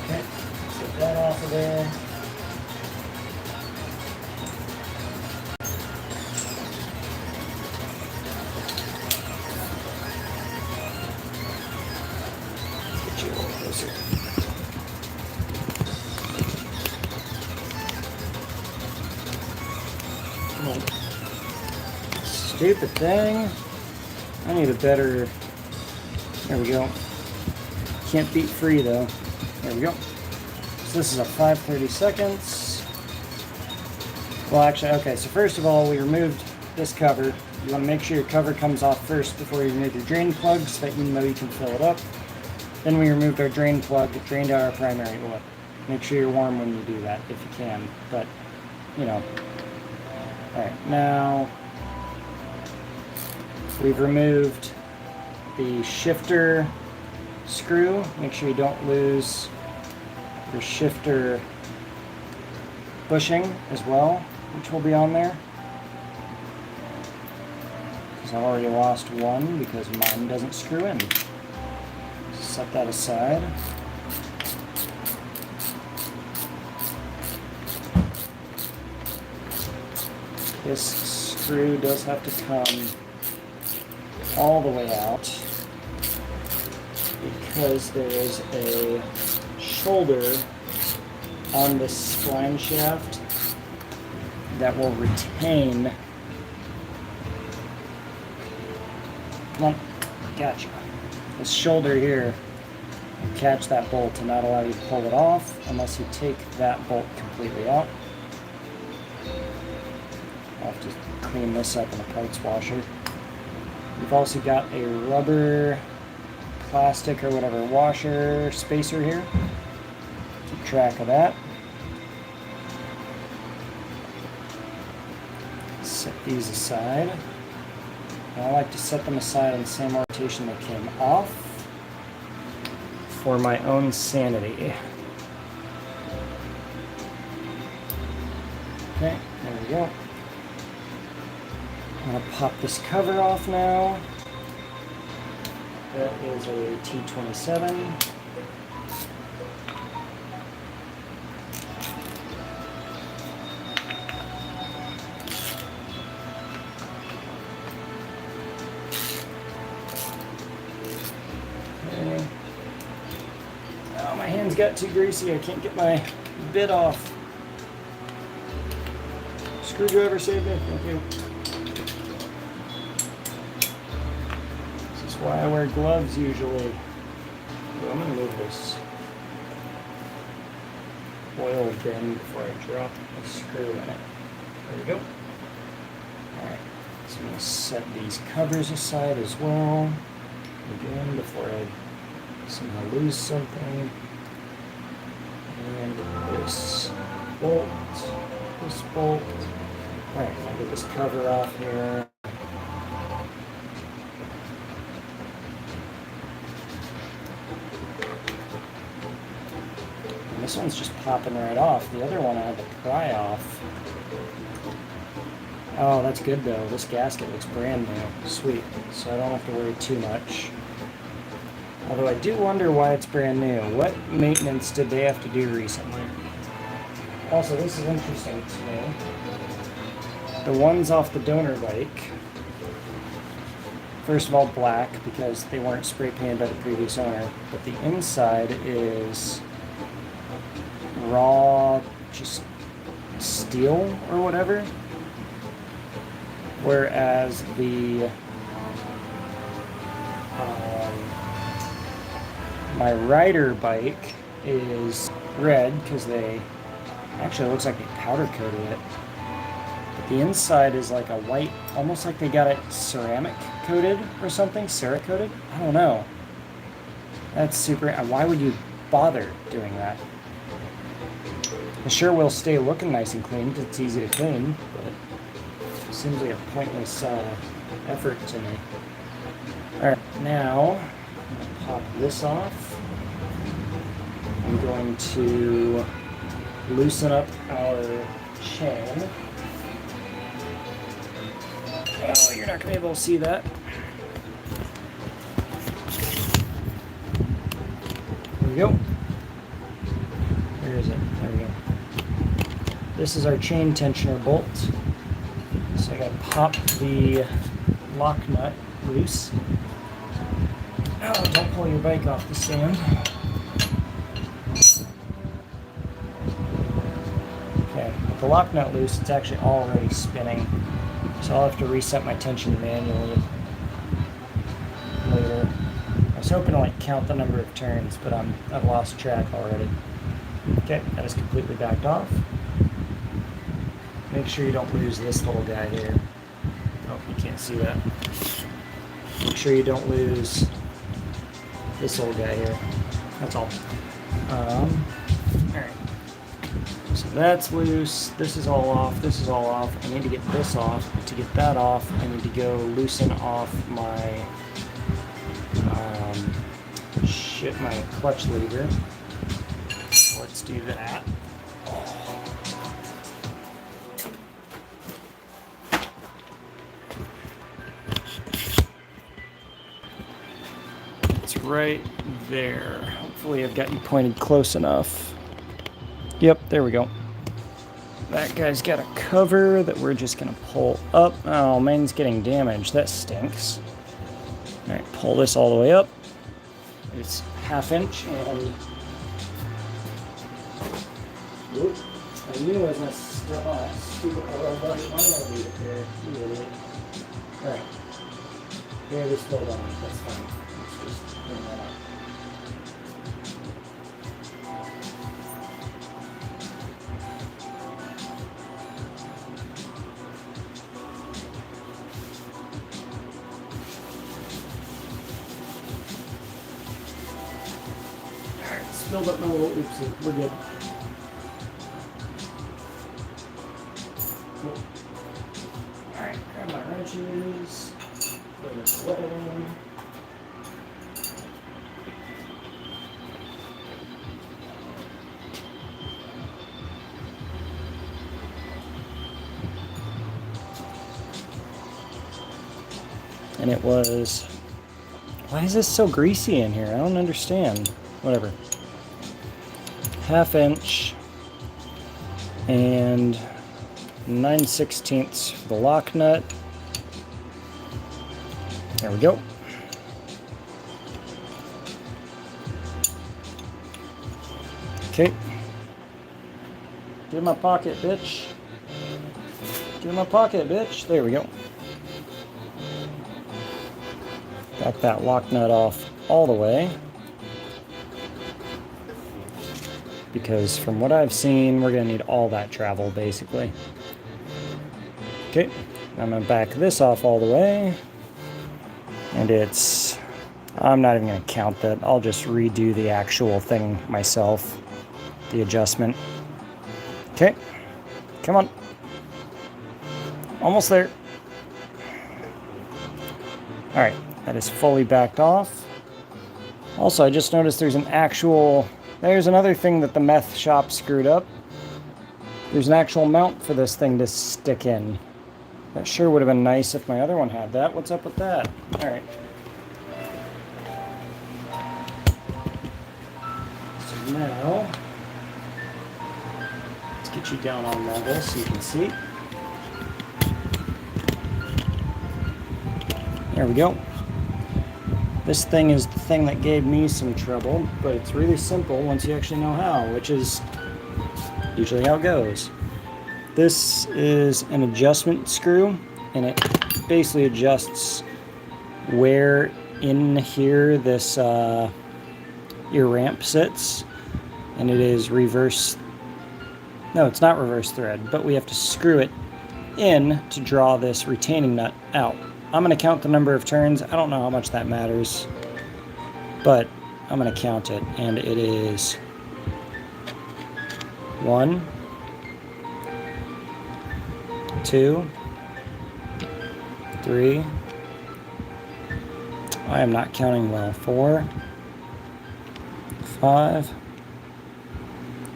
Okay, let's get that off of there. Stupid thing. I need a better. There we go. Can't beat free though. There we go. So this is a 5/32. Well, actually, okay. So first of all, we removed this cover. You want to make sure your cover comes off first before you remove your drain plug, so that you know you can fill it up. Then we removed our drain plug. It drained out our primary oil. Make sure you're warm when you do that, if you can. But, you know. Alright, now we've removed the shifter screw. Make sure you don't lose your shifter bushing as well, which will be on there. Because I've already lost one because mine doesn't screw in. Set that aside. This screw does have to come all the way out because there is a shoulder on this spline shaft that will retain. Come on, gotcha. This shoulder here will catch that bolt and not allow you to pull it off unless you take that bolt completely out. I'll have to clean this up in a parts washer. We've also got a rubber, plastic, or whatever washer spacer here. Keep track of that. Set these aside. And I like to set them aside in the same rotation they came off for my own sanity. Okay, there we go. I'm going to pop this cover off now. That is a T27. Okay. Oh, my hands got too greasy. I can't get my bit off. Screwdriver saved me. Thank you. Why I wear gloves usually. Oh, I'm gonna move this. oil bin before I drop the screw in it. There we go. Alright, so I'm going to set these covers aside as well. Again, before I somehow lose something. And this bolt. Alright, I'll get this cover off here. And this one's just popping right off. The other one I had to pry off. Oh, that's good though. This gasket looks brand new. Sweet. So I don't have to worry too much. Although I do wonder why it's brand new. What maintenance did they have to do recently? Also, this is interesting to me. The ones off the donor bike, first of all, black because they weren't spray painted by the previous owner, but the inside is raw, just steel or whatever. Whereas the my rider bike is red because they actually, it looks like they powder coated it. But the inside is like a white, almost like they got it ceramic coated or something, Cerakoted. I don't know. That's super. Why would you bother doing that? It sure will stay looking nice and clean because it's easy to clean, but it seems like a pointless effort to me. Alright, now I'm going to pop this off. I'm going to loosen up our chain. Oh, you're not going to be able to see that. There we go. Where is it? There we go. This is our chain tensioner bolt. So I got to pop the lock nut loose. Oh, don't pull your bike off the stand. Okay, with the lock nut loose, it's actually already spinning. So I'll have to reset my tension manually later. I was hoping to like count the number of turns, but I've lost track already. Okay, that is completely backed off. Make sure you don't lose this little guy here. Oh, you can't see that. Make sure you don't lose this little guy here. That's all. Alright. So that's loose. This is all off. This is all off. I need to get this off. To get that off, I need to go loosen off my my clutch lever. Let's do that. It's right there. Hopefully I've got you pointed close enough. Yep, there we go. That guy's got a cover that we're just gonna pull up. Oh, mine's getting damaged. That stinks. All right, pull this all the way up. It's 1/2 inch and whoop, I knew I was gonna step on that stupid rubber. Why did I leave it there? You idiot. All right, here this pulled on. That's fine. Let's just bring that up. Build up my little oopsie. We're good. Cool. Alright, grab my wrenches. Put this away. And it was... Why is this so greasy in here? I don't understand. Whatever. 1/2 inch and 9/16 for the lock nut. There we go. Okay. Get in my pocket, bitch. Get in my pocket, bitch. There we go. Got that lock nut off all the way. because from what I've seen, we're going to need all that travel, basically. Okay, I'm going to back this off all the way. And it's... I'm not even going to count that. I'll just redo the actual thing myself. The adjustment. Okay, come on. Almost there. Alright, that is fully backed off. Also, I just noticed there's an actual... There's another thing that the meth shop screwed up. There's an actual mount for this thing to stick in. That sure would have been nice if my other one had that. What's up with that? Alright. So now... Let's get you down on level so you can see. There we go. This thing is the thing that gave me some trouble, but it's really simple once you actually know how, which is usually how it goes. This is an adjustment screw, and it basically adjusts where in here this your ramp sits, and it is reverse. No, it's not reverse thread, but we have to screw it in to draw this retaining nut out. I'm going to count the number of turns. I don't know how much that matters, but I'm going to count it, and it is 1, 2, 3. I am not counting well. 4, 5,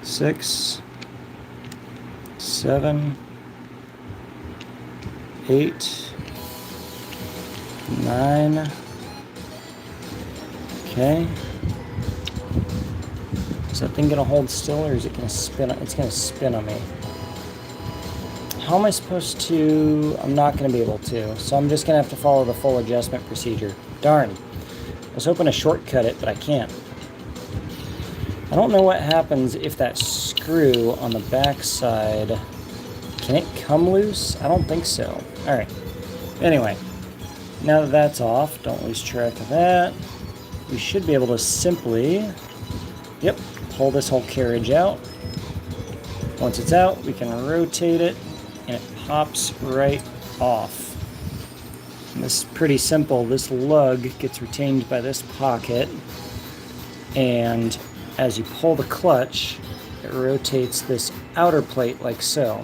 6, 7, 8, 9. Okay. Is that thing gonna hold still, or is it gonna spin? It's gonna spin on me. How am I supposed to? I'm not gonna be able to. So I'm just gonna have to follow the full adjustment procedure. Darn. I was hoping to shortcut it, but I can't. I don't know what happens if that screw on the back side. Can it come loose? I don't think so. All right. Anyway. Now that that's off, don't lose track of that. We should be able to simply, pull this whole carriage out. Once it's out, we can rotate it, and it pops right off. And this is pretty simple. This lug gets retained by this pocket, and as you pull the clutch, it rotates this outer plate like so.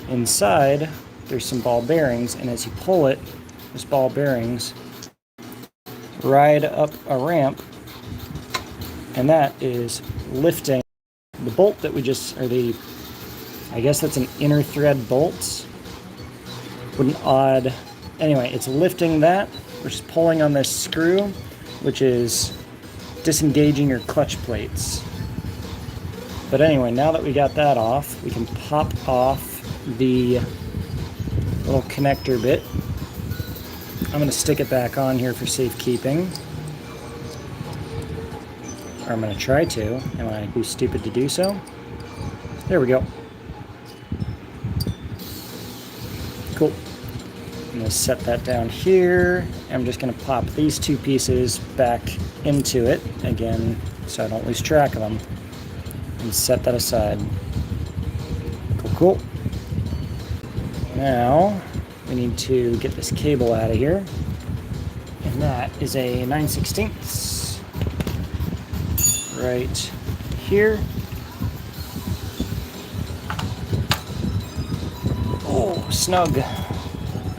Inside, there's some ball bearings, and as you pull it, those ball bearings ride up a ramp, and that is lifting the bolt that we just, or the, I guess that's an inner thread bolt. What an odd, anyway, it's lifting that, we're just pulling on this screw, which is disengaging your clutch plates. But anyway, now that we got that off, we can pop off the little connector bit. I'm going to stick it back on here for safekeeping. Or I'm going to try to. Am I too stupid to do so? There we go. Cool. I'm going to set that down here. I'm just going to pop these two pieces back into it again so I don't lose track of them. And set that aside. Cool, cool. Now, we need to get this cable out of here, and that is a 9/16 right here. Oh, snug.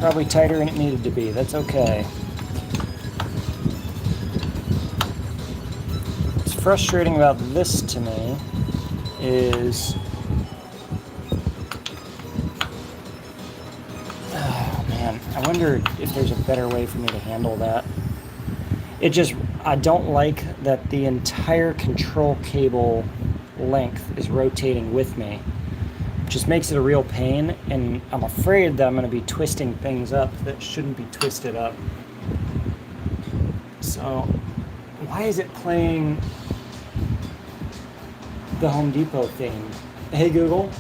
Probably tighter than it needed to be. That's okay. What's frustrating about this to me is I wonder if there's a better way for me to handle that. I don't like that the entire control cable length is rotating with me. It just makes it a real pain, and I'm afraid that I'm going to be twisting things up that shouldn't be twisted up. So, why is it playing the Home Depot theme? Hey Google?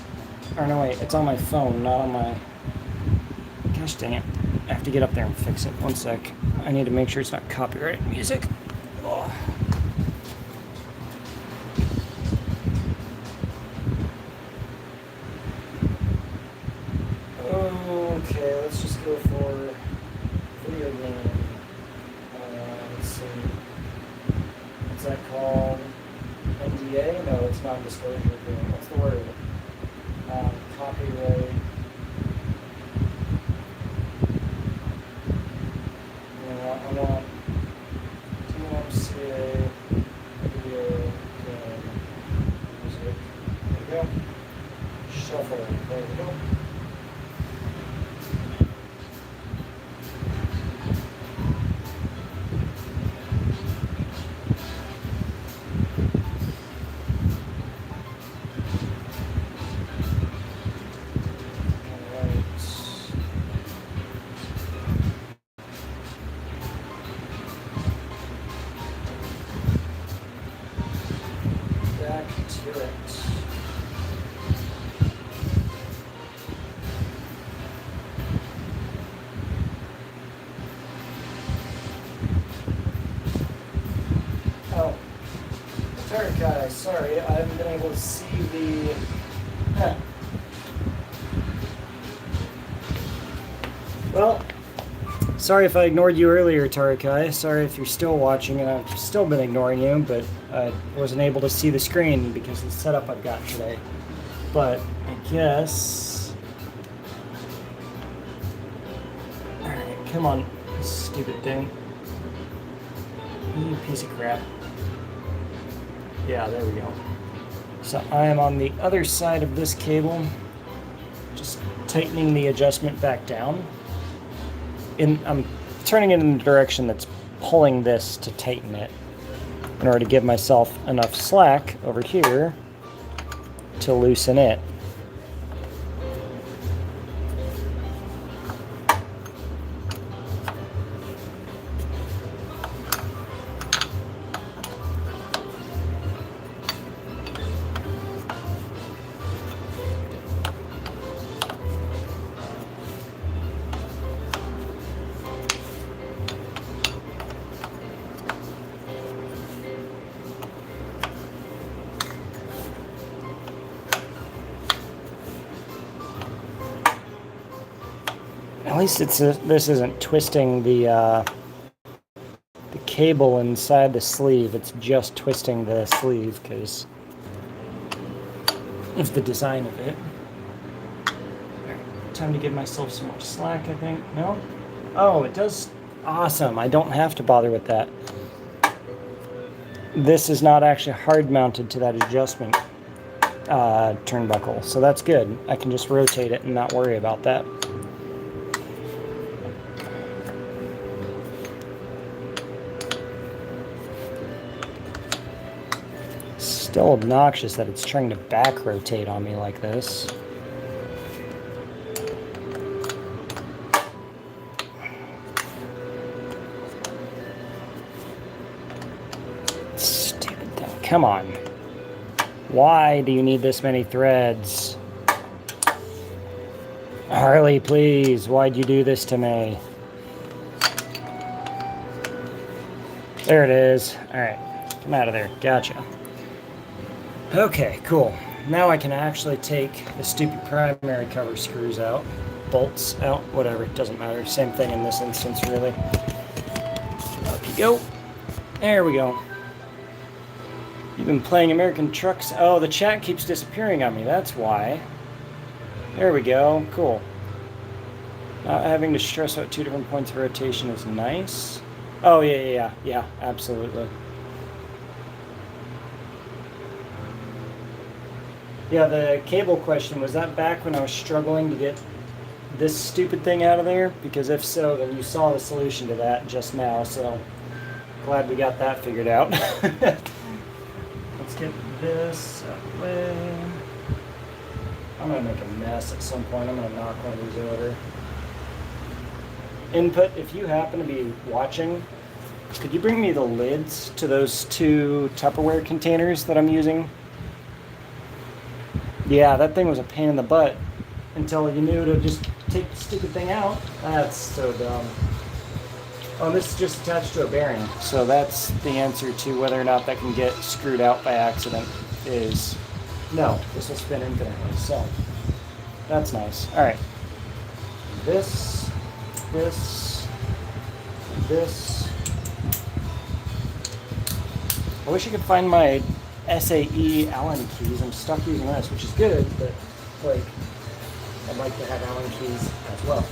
Or no, wait, it's on my phone, not on my... Gosh dang it. I have to get up there and fix it. One sec. I need to make sure it's not copyrighted music. Oh. non-disclosure agreement. What's the word? Copyright. I want TMCA video game music. There we go. Shuffle. There we go. Sorry, I haven't been able to see the... Well, sorry if I ignored you earlier, Tarakai. Sorry if you're still watching and I've still been ignoring you, but I wasn't able to see the screen because of the setup I've got today. But I guess... Alright, come on, stupid thing. You piece of crap. Yeah, there we go. So I am on the other side of this cable, just tightening the adjustment back down. I'm turning it in the direction that's pulling this to tighten it in order to give myself enough slack over here to loosen it. At least this isn't twisting the cable inside the sleeve. It's just twisting the sleeve because of the design of it. Time to give myself some more slack, I think. No? Oh, it does. Awesome. I don't have to bother with that. This is not actually hard mounted to that adjustment turnbuckle, so that's good. I can just rotate it and not worry about that. Still obnoxious that it's trying to back rotate on me like this. Stupid thing. Come on. Why do you need this many threads? Harley, please. Why'd you do this to me? There it is. Alright. Come out of there. Gotcha. Okay, cool. Now I can actually take the stupid primary cover screws out. Bolts out. Whatever. It doesn't matter. Same thing in this instance, really. Up you go. There we go. You've been playing American Trucks. Oh, the chat keeps disappearing on me. That's why. There we go. Cool. Not having to stress out 2 different points of rotation is nice. Oh, yeah, absolutely. Yeah, the cable question, was that back when I was struggling to get this stupid thing out of there? Because if so, then you saw the solution to that just now, so glad we got that figured out. Let's get this out of the way. I'm going to make a mess at some point. I'm going to knock one of these over. Input, if you happen to be watching, could you bring me the lids to those 2 Tupperware containers that I'm using? Yeah, that thing was a pain in the butt until you knew to just take the stupid thing out. That's so dumb. Oh, this is just attached to a bearing. So that's the answer to whether or not that can get screwed out by accident is no, this will spin infinitely. So that's nice. All right. This. I wish I could find my SAE Allen keys. I'm stuck using this, which is good, but like I'd like to have Allen keys as well.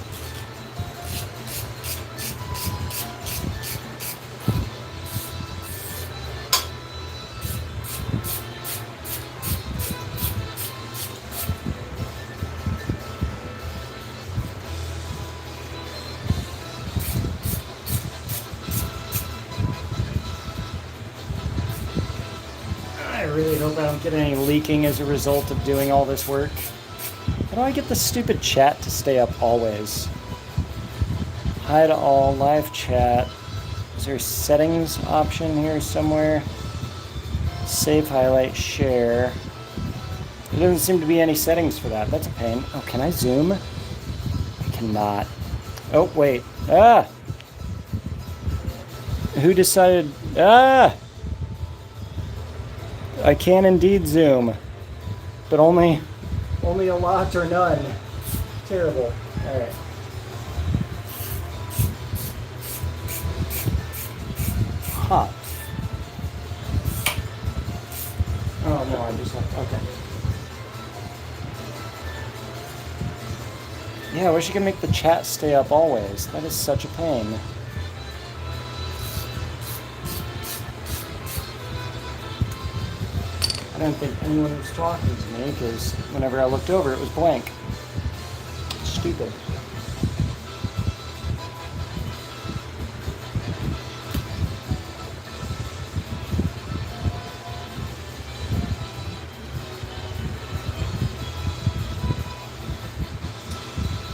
I really hope I don't get any leaking as a result of doing all this work. How do I get the stupid chat to stay up always? Hide all live chat. Is there a settings option here somewhere? Save, highlight, share. There doesn't seem to be any settings for that. That's a pain. Oh, can I zoom? I cannot. Oh, wait. Ah! Who decided? Ah! I can indeed zoom, but only a lot or none. Terrible. All right. Huh. Oh no, I just have, okay. Yeah, I wish I could make the chat stay up always. That is such a pain. I don't think anyone was talking to me because whenever I looked over, it was blank. Stupid.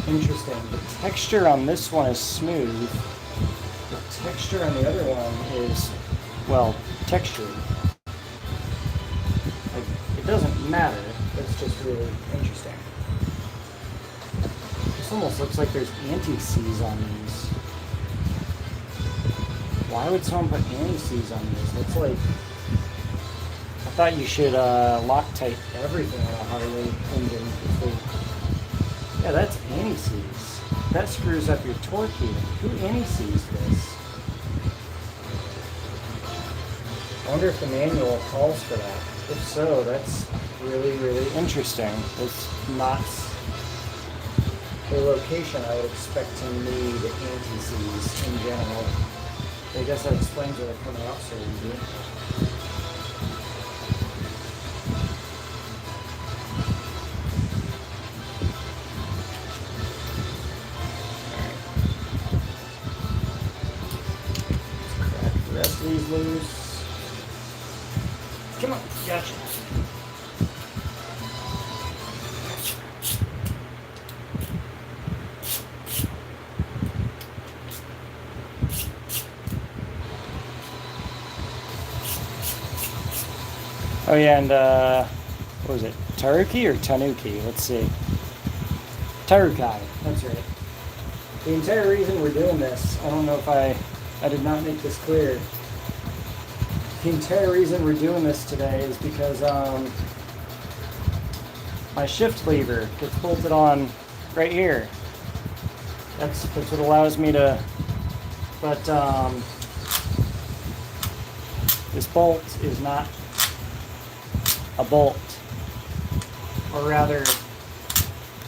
Interesting. The texture on this one is smooth. The texture on the other one is, well, textured. Like, it doesn't matter. It's just really interesting. This almost looks like there's anti-seize on these. Why would someone put anti-seize on these? That's like, I thought you should Loctite everything on a Harley engine before. Yeah, that's anti-seize. That screws up your torque even. Who anti-seized this? I wonder if the manual calls for that. If so, that's really, really interesting. It's not a location I would expect to need anti-seize in general. I guess that explains why they're coming out so easy. These loose. Come on, gotcha. Oh yeah, and what was it? Taruki or Tanuki? Let's see. Tarukai, that's right. The entire reason we're doing this, I don't know if I did not make this clear. The entire reason we're doing this today is because my shift lever gets bolted on right here. That's what allows me to, but this bolt is not a bolt. Or rather,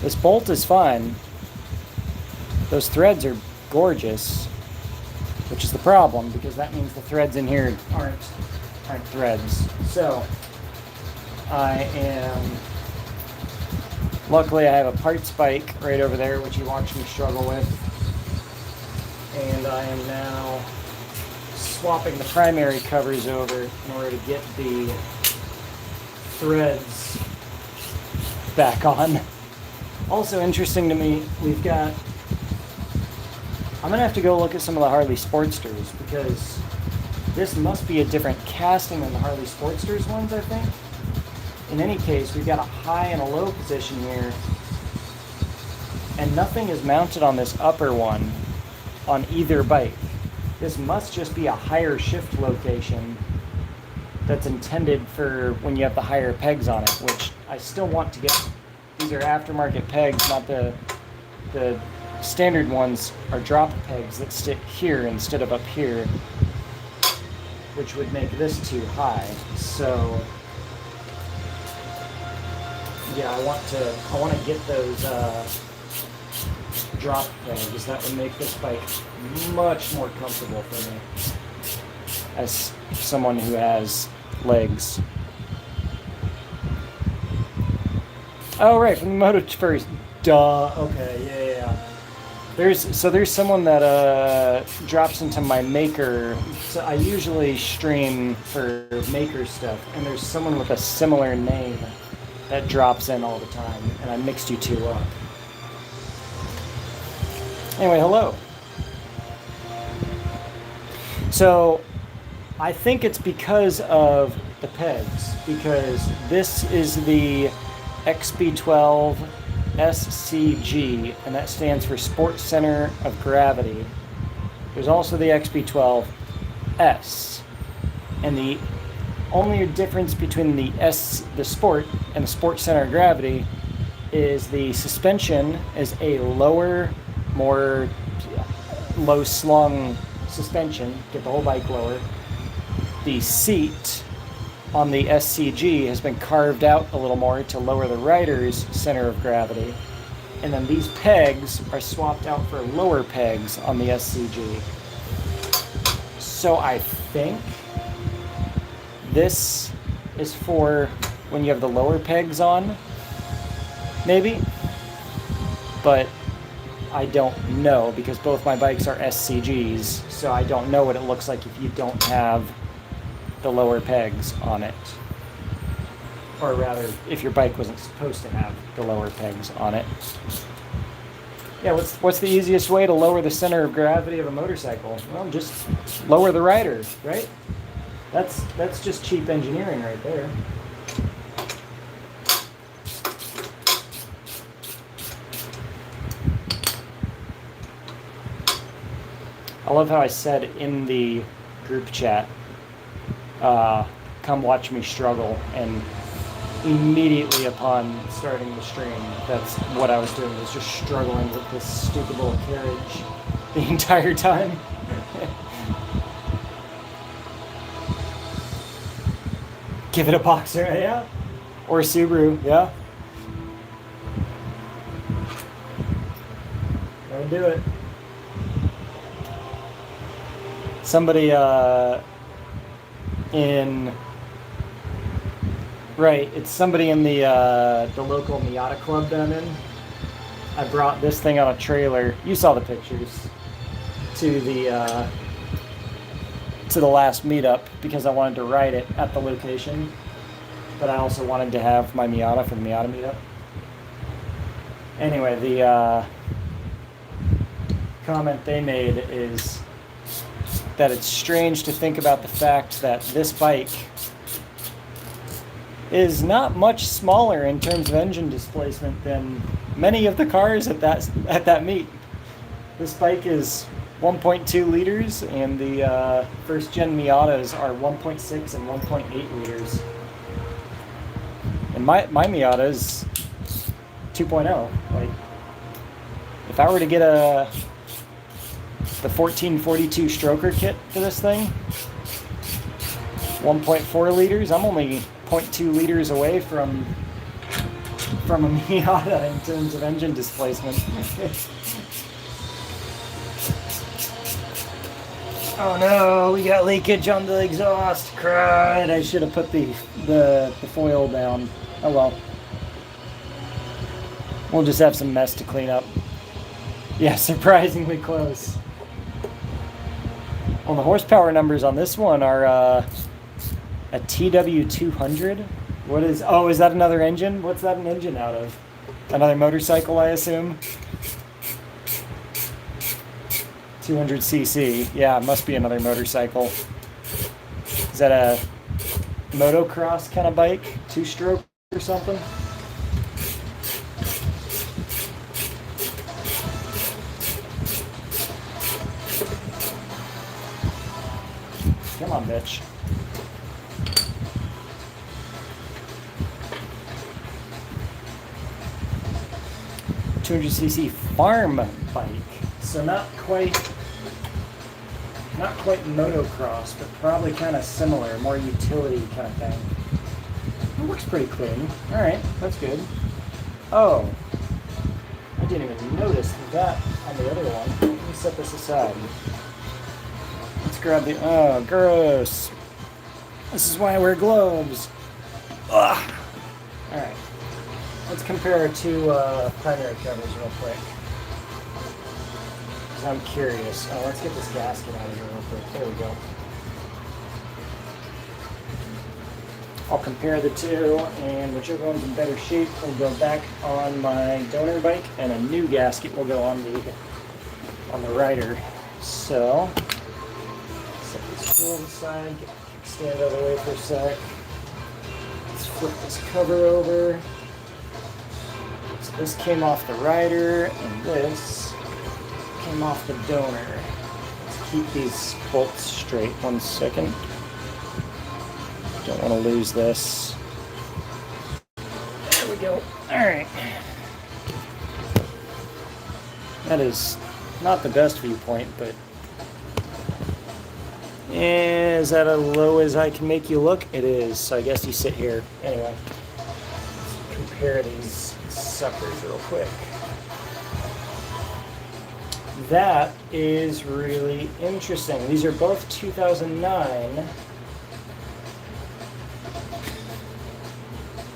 this bolt is fine. Those threads are gorgeous. Which is the problem, because that means the threads in here aren't threads. So, luckily I have a parts bike right over there, which you watch me struggle with. And I am now swapping the primary covers over in order to get the threads back on. Also interesting to me, we've got, I'm going to have to go look at some of the Harley Sportsters because this must be a different casting than the Harley Sportsters ones, I think. In any case, we've got a high and a low position here, and nothing is mounted on this upper one on either bike. This must just be a higher shift location that's intended for when you have the higher pegs on it, which I still want to get. These are aftermarket pegs, not the standard ones are drop pegs that stick here instead of up here, which would make this too high. So Yeah, I want to get those drop pegs. That would make this bike much more comfortable for me as someone who has legs. Oh, right, from the Moto first. Duh. Okay, yeah. There's someone that drops into my Maker. So I usually stream for Maker stuff, and there's someone with a similar name that drops in all the time, and I mixed you two up. Anyway, hello. So I think it's because of the pegs, because this is the XB12 SCG, and that stands for Sports Center of Gravity. There's also the XB12S, and the only difference between the Sport, and the Sports Center of Gravity is the suspension is a lower, more low-slung suspension, get the whole bike lower. The seat on the SCG has been carved out a little more to lower the rider's center of gravity. And then these pegs are swapped out for lower pegs on the SCG. So I think this is for when you have the lower pegs on, maybe? But I don't know, because both my bikes are SCGs, so I don't know what it looks like if you don't have the lower pegs on it. Or rather, if your bike wasn't supposed to have the lower pegs on it. Yeah, what's the easiest way to lower the center of gravity of a motorcycle? Well, just lower the rider, right? That's just cheap engineering right there. I love how I said in the group chat, come watch me struggle, and immediately upon starting the stream, that's what I was doing, was just struggling with this stupid little carriage the entire time. Give it a Boxer, yeah? Or a Subaru, yeah? Gotta do it. Somebody, it's somebody in the local Miata club that I'm in. I brought this thing on a trailer. You saw the pictures to the last meetup because I wanted to ride it at the location, but I also wanted to have my Miata for the Miata meetup. Anyway, the comment they made is that it's strange to think about the fact that this bike is not much smaller in terms of engine displacement than many of the cars at that meet. This bike is 1.2 liters, and the first gen Miatas are 1.6 and 1.8 liters. And my Miata is 2.0. Like, if I were to get the 1442 stroker kit for this thing, 1.4 liters, I'm only 0.2 liters away from a Miata in terms of engine displacement. Oh no, we got leakage on the exhaust. Crud, I should have put the foil down. Oh well. We'll just have some mess to clean up. Yeah, surprisingly close. Well, the horsepower numbers on this one are a TW200. Is that another engine? What's that an engine out of? Another motorcycle, I assume? 200cc. Yeah, it must be another motorcycle. Is that a motocross kind of bike? Two-stroke or something? Come on, bitch. 200cc farm bike. So not quite motocross, but probably kind of similar, more utility kind of thing. It works pretty clean. All right, that's good. Oh, I didn't even notice that on the other one. Let me set this aside. Let's grab the, oh, gross. This is why I wear gloves. Ugh. All right. Let's compare our two primary covers real quick. Because I'm curious. Oh, let's get this gasket out of here real quick. There we go. I'll compare the two, and whichever one's in better shape will go back on my donor bike, and a new gasket will go on the rider. So, set this tool aside, get the kickstand out of the way for a sec. Let's flip this cover over. So this came off the rider, and this came off the donor. Let's keep these bolts straight. 1 second. Don't want to lose this. There we go. All right. That is not the best viewpoint, but is that as low as I can make you look? It is. So I guess you sit here. Anyway, let's compare these suckers real quick. That is really interesting. These are both 2009.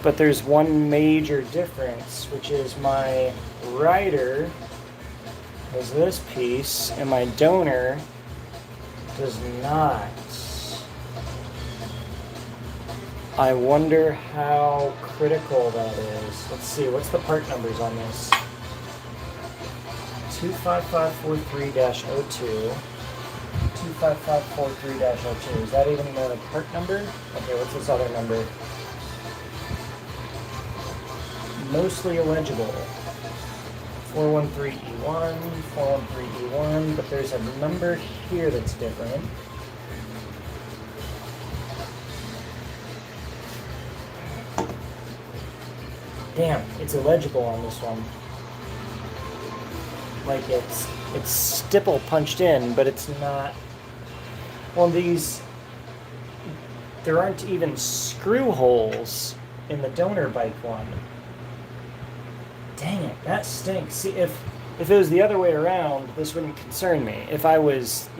But there's one major difference, which is my rider has this piece and my donor does not. I wonder how critical that is. Let's see, what's the part numbers on this? 25543-02. 25543-02. Is that even the part number? Okay, what's this other number? Mostly illegible. 413E1, 413E1, but there's a number here that's different. Damn, it's illegible on this one. Like it's stipple punched in, but it's not. Well, there aren't even screw holes in the donor bike one. Dang it, that stinks. See, if it was the other way around, this wouldn't concern me. If I was,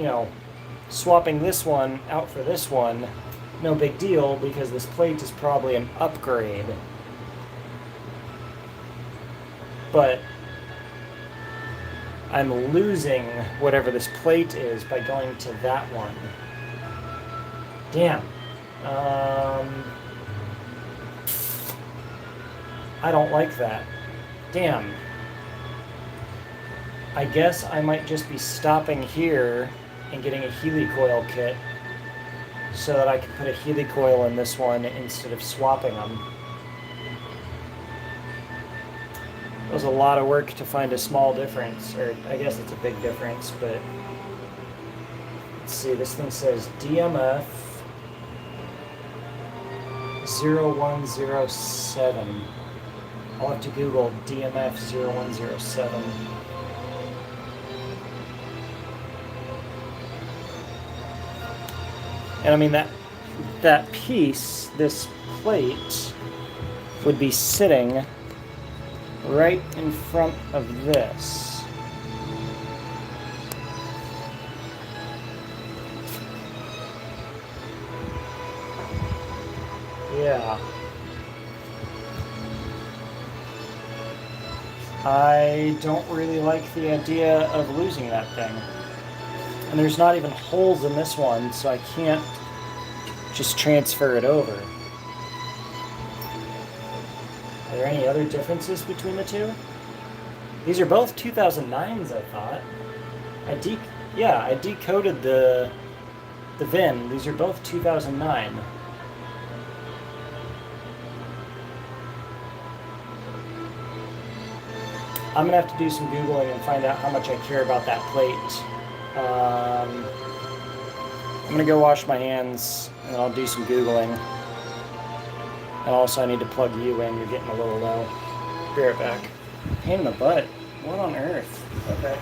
swapping this one out for this one, no big deal, because this plate is probably an upgrade. But I'm losing whatever this plate is by going to that one. Damn. I don't like that. Damn. I guess I might just be stopping here and getting a helicoil kit so that I can put a helicoil in this one instead of swapping them. It was a lot of work to find a small difference, or I guess it's a big difference, but let's see, this thing says DMF 0107. I'll have to Google DMF 0107. And I mean that piece, this plate, would be sitting right in front of this. Yeah. I don't really like the idea of losing that thing. And there's not even holes in this one, so I can't just transfer it over. Are there any other differences between the two? These are both 2009s, I thought. I decoded the VIN. These are both 2009. I'm gonna have to do some Googling and find out how much I care about that plate. I'm gonna go wash my hands and I'll do some Googling. And also I need to plug you in, you're getting a little low. Be right back. Pain in the butt. What on earth? Okay.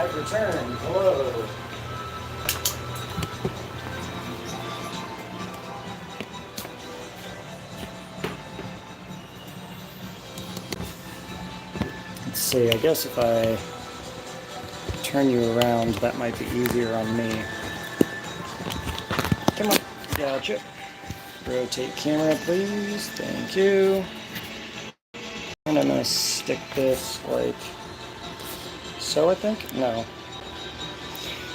have returned. Hello. Let's see, I guess if I turn you around, that might be easier on me. Come on. Gotcha. Rotate camera, please. Thank you. And I'm going to stick this like so, I think? No.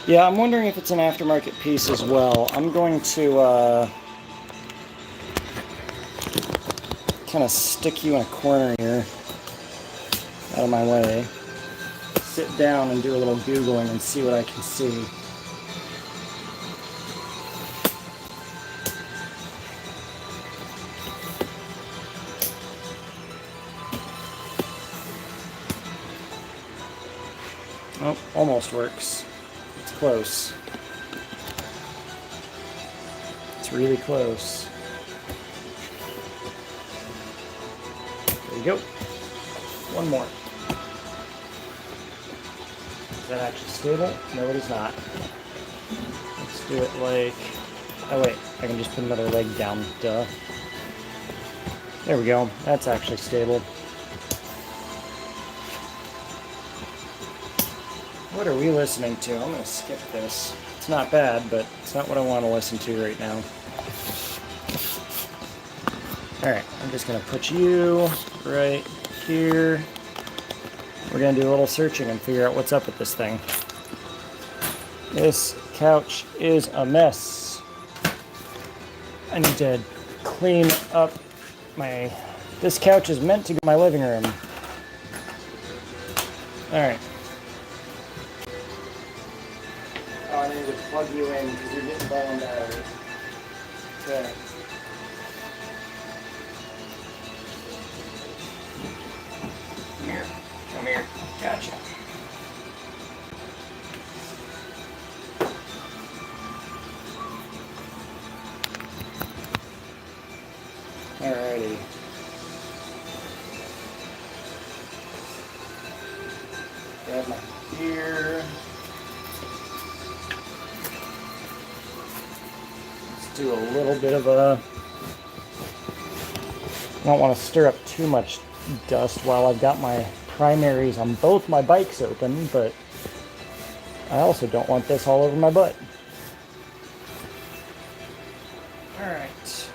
Yeah, I'm wondering if it's an aftermarket piece as well. I'm going to kind of stick you in a corner here, out of my way. Sit down and do a little Googling and see what I can see. Oh, almost works. It's close. It's really close. There you go. One more. Is that actually stable? No, it is not. Let's do it like... Oh wait, I can just put another leg down. Duh. There we go. That's actually stable. What are we listening to? I'm going to skip this. It's not bad, but it's not what I want to listen to right now. Alright, I'm just going to put you right here. We're going to do a little searching and figure out what's up with this thing. This couch is a mess. I need to clean up my... This couch is meant to go in my living room. Alright. Oh, I need to plug you in because you're getting boned out. Okay. Come here. Come here. Gotcha. Alrighty. Grab my beer. Let's do a little bit of a... I don't want to stir up too much dust while I've got my primaries on both my bikes open, but I also don't want this all over my butt. Alright.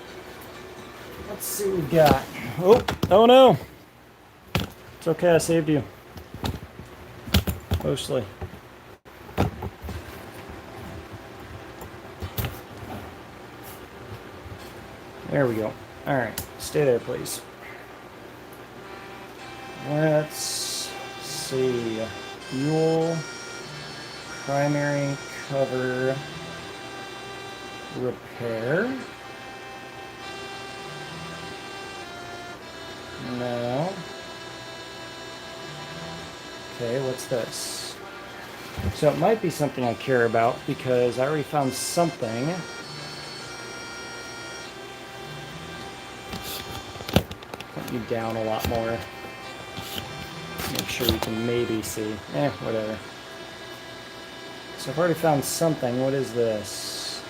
Let's see what we've got. Oh no! It's okay, I saved you. Mostly. There we go. Alright, stay there, please. Let's see. Buell primary cover repair. No. Okay, what's this? So it might be something I care about because I already found something. Put you down a lot more. Make sure you can maybe see. Whatever. So I've already found something. What is this?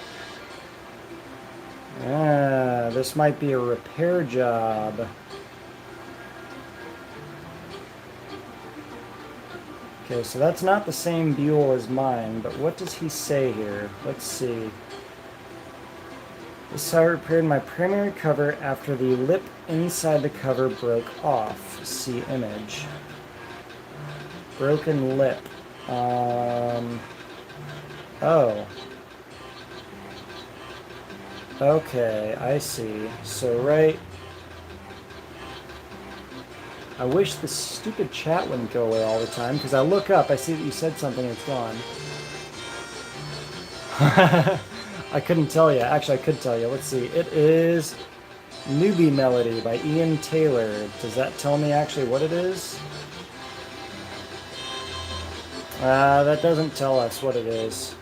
This might be a repair job. Okay, so that's not the same Buell as mine, but what does he say here? Let's see. This is how I repaired my primary cover after the lip inside the cover broke off. See image. Broken lip. Oh. Okay, I see. So right... I wish this stupid chat wouldn't go away all the time, because I look up, I see that you said something, and it's gone. I couldn't tell you. Actually, I could tell you. Let's see. It is Newbie Melody by Ian Taylor. Does that tell me actually what it is? That doesn't tell us what it is.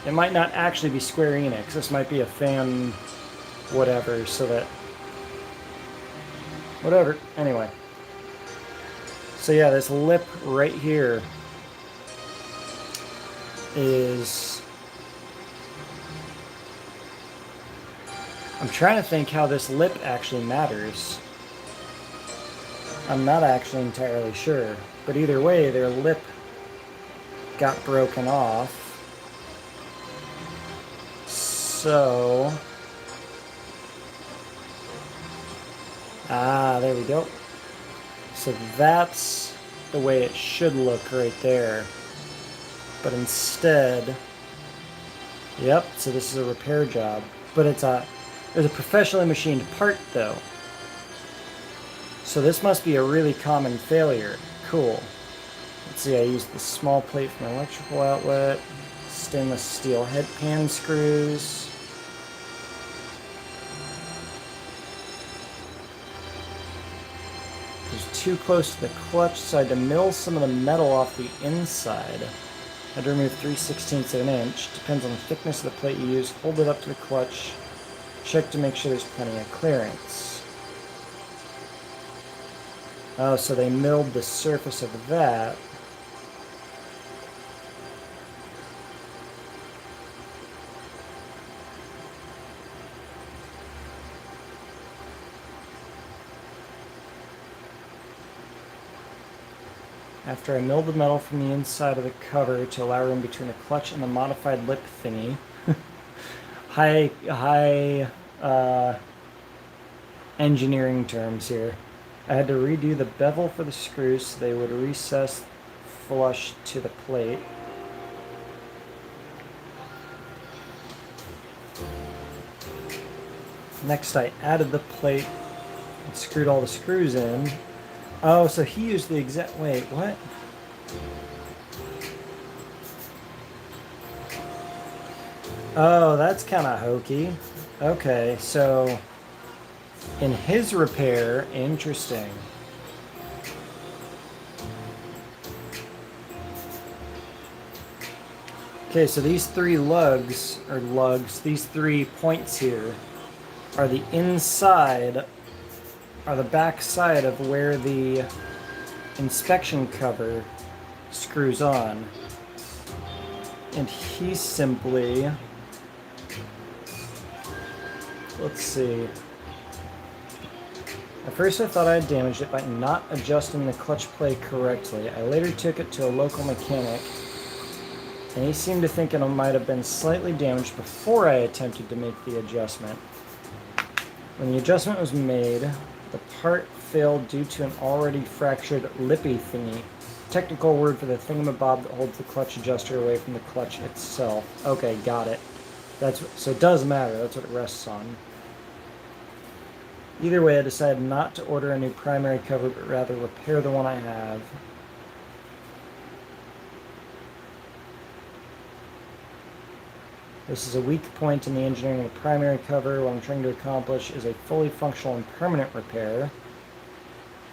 It might not actually be Square Enix. This might be a fan whatever, so that... Whatever. Anyway. So yeah, this lip right here. is... I'm trying to think how this lip actually matters. I'm not actually entirely sure. But either way, their lip got broken off. So... Ah, there we go. So that's the way it should look right there. But instead... Yep, so this is a repair job. But it's a professionally machined part, though. So this must be a really common failure. Cool. Let's see, I used the small plate from an electrical outlet, stainless steel head pan screws. It was too close to the clutch, so I had to mill some of the metal off the inside. I had to remove 3/16 of an inch. Depends on the thickness of the plate you use. Hold it up to the clutch. Check to make sure there's plenty of clearance. Oh, so they milled the surface of that. After I milled the metal from the inside of the cover to allow room between the clutch and the modified lip thingy. high engineering terms here. I had to redo the bevel for the screws so they would recess flush to the plate. Next I added the plate and screwed all the screws in. Oh, so he used the exact... Wait, what? Oh, that's kind of hokey. Okay, so... in his repair... Interesting. Okay, so these three lugs, these 3 points here, are the inside... are the back side of where the inspection cover screws on. And he simply... let's see. At first I thought I had damaged it by not adjusting the clutch plate correctly. I later took it to a local mechanic, and he seemed to think it might have been slightly damaged before I attempted to make the adjustment. When the adjustment was made, the part failed due to an already fractured lippy thingy. Technical word for the thingamabob that holds the clutch adjuster away from the clutch itself. Okay, got it. So it does matter. That's what it rests on. Either way, I decided not to order a new primary cover, but rather repair the one I have. This is a weak point in the engineering of the primary cover. What I'm trying to accomplish is a fully functional and permanent repair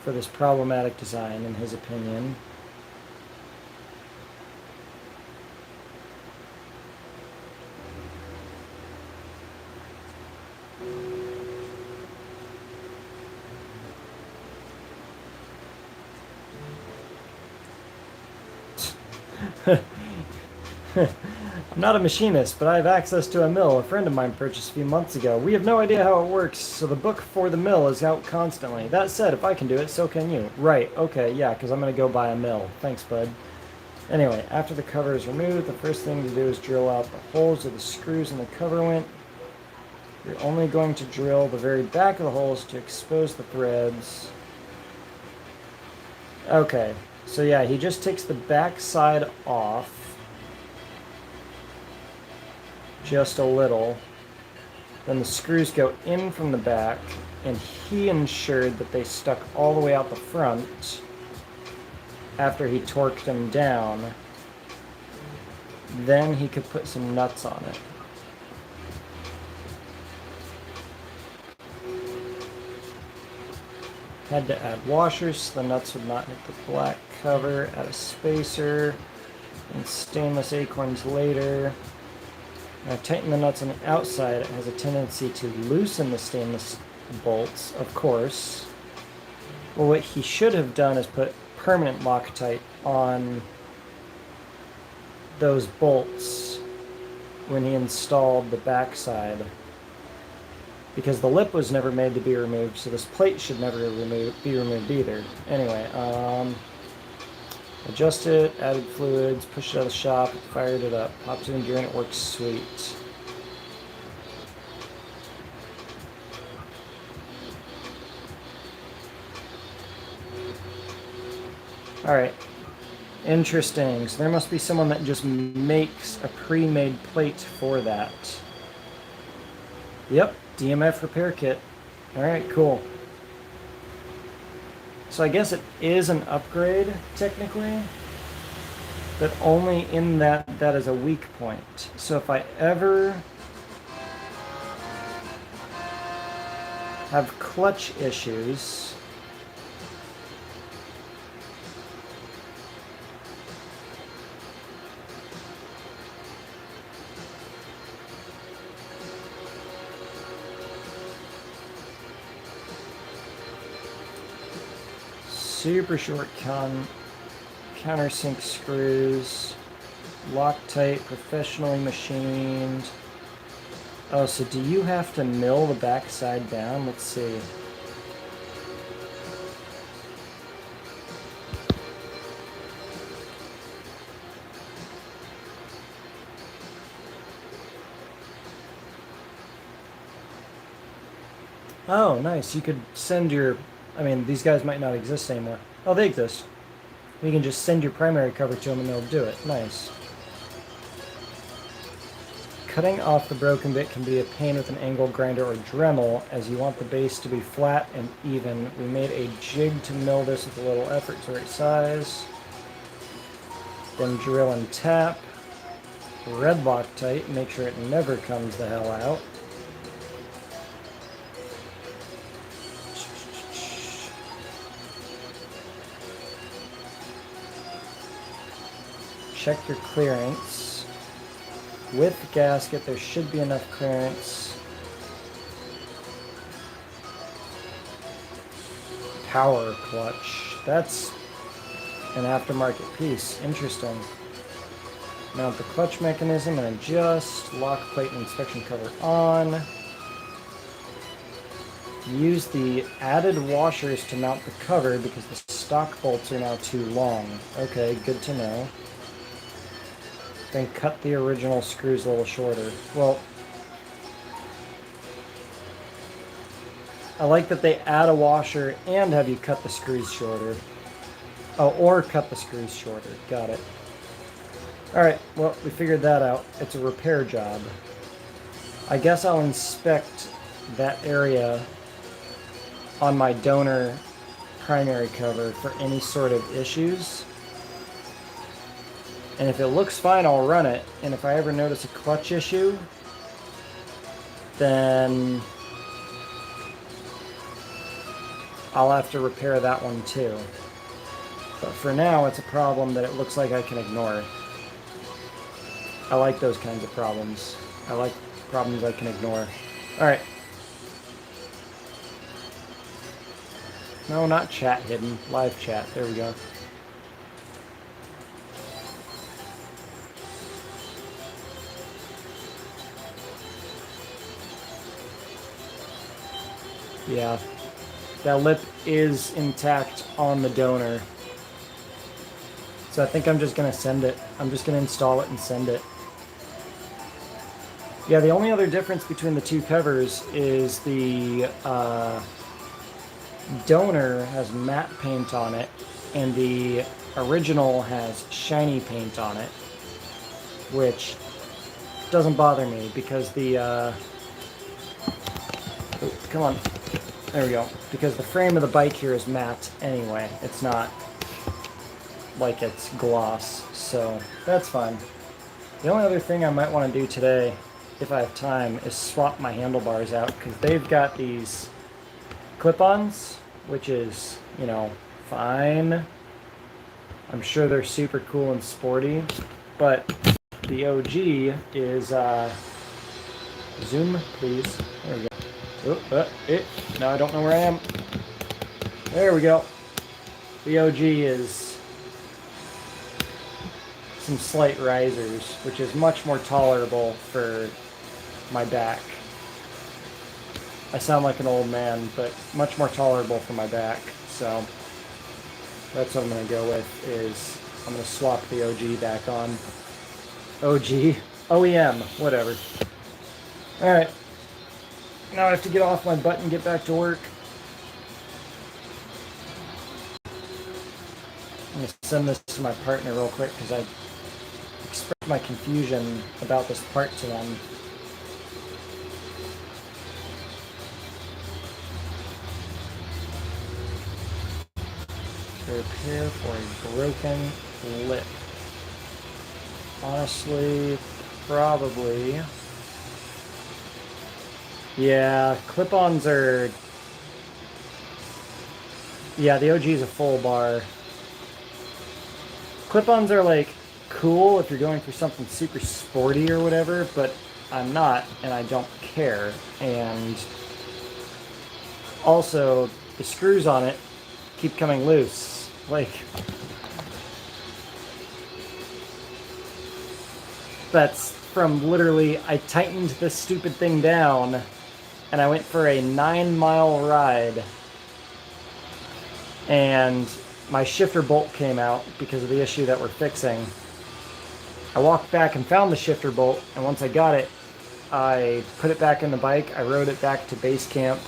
for this problematic design, in his opinion. I'm not a machinist, but I have access to a mill a friend of mine purchased a few months ago. We have no idea how it works, so the book for the mill is out constantly. That said, if I can do it, so can you. Right, okay, yeah, because I'm going to go buy a mill. Thanks, bud. Anyway, after the cover is removed, the first thing to do is drill out the holes where the screws in the cover went. You're only going to drill the very back of the holes to expose the threads. Okay, so yeah, he just takes the back side off. Just a little. Then the screws go in from the back, and he ensured that they stuck all the way out the front after he torqued them down. Then he could put some nuts on it. Had to add washers so the nuts would not hit the black cover. Add a spacer and stainless acorns later. Now tighten the nuts on the outside. It has a tendency to loosen the stainless bolts, of course. Well, what he should have done is put permanent Loctite on those bolts when he installed the backside, because the lip was never made to be removed, so this plate should never be removed either. Anyway, adjust it, added fluids, pushed it out of the shop, fired it up, popped it in gear, and it works sweet. Alright. Interesting. So there must be someone that just makes a pre-made plate for that. Yep, DMF repair kit. Alright, cool. So I guess it is an upgrade, technically, but only in that is a weak point. So if I ever have clutch issues, super short countersink screws, Loctite, professionally machined. Oh, so do you have to mill the backside down? Let's see. Oh, nice. You could send your... I mean, these guys might not exist anymore. Oh, they exist. You can just send your primary cover to them and they'll do it. Nice. Cutting off the broken bit can be a pain with an angle grinder or Dremel, as you want the base to be flat and even. We made a jig to mill this with a little effort to right size. Then drill and tap. Red Loctite, make sure it never comes the hell out. Check your clearance. With the gasket, there should be enough clearance. Power clutch. That's an aftermarket piece. Interesting. Mount the clutch mechanism and adjust. Lock plate and inspection cover on. Use the added washers to mount the cover because the stock bolts are now too long. Okay, good to know. Then cut the original screws a little shorter. Well, I like that they add a washer and have you cut the screws shorter. Oh, or cut the screws shorter. Got it. Alright, well, we figured that out. It's a repair job. I guess I'll inspect that area on my donor primary cover for any sort of issues. And if it looks fine, I'll run it. And if I ever notice a clutch issue, then I'll have to repair that one too. But for now, it's a problem that it looks like I can ignore. I like those kinds of problems. I like problems I can ignore. Alright. No, not chat hidden. Live chat. There we go. Yeah, that lip is intact on the donor. So I think I'm just going to send it. I'm just going to install it and send it. Yeah, the only other difference between the two covers is the donor has matte paint on it and the original has shiny paint on it, which doesn't bother me because the... oh, come on. There we go. Because the frame of the bike here is matte anyway. It's not like it's gloss, so that's fine. The only other thing I might want to do today, if I have time, is swap my handlebars out, because they've got these clip-ons, which is, you know, fine. I'm sure they're super cool and sporty, but the OG is, zoom, please. There we go. Oh, no, I don't know where I am. There we go. The OG is some slight risers, which is much more tolerable for my back. I sound like an old man, but much more tolerable for my back. So that's what I'm going to go with, is I'm going to swap the OG back on. OG? OEM, whatever. Alright. Now I have to get off my butt and get back to work. I'm going to send this to my partner real quick because I expressed my confusion about this part to them. Repair for a broken lip. Honestly, probably. Yeah, clip-ons are... Yeah, the OG is a full bar. Clip-ons are like cool if you're going for something super sporty or whatever, but I'm not, and I don't care. And also, the screws on it keep coming loose. Like, that's from literally, I tightened this stupid thing down and I went for a 9-mile ride and my shifter bolt came out because of the issue that we're fixing. I walked back and found the shifter bolt, and once I got it, I put it back in the bike. I rode it back to base camp.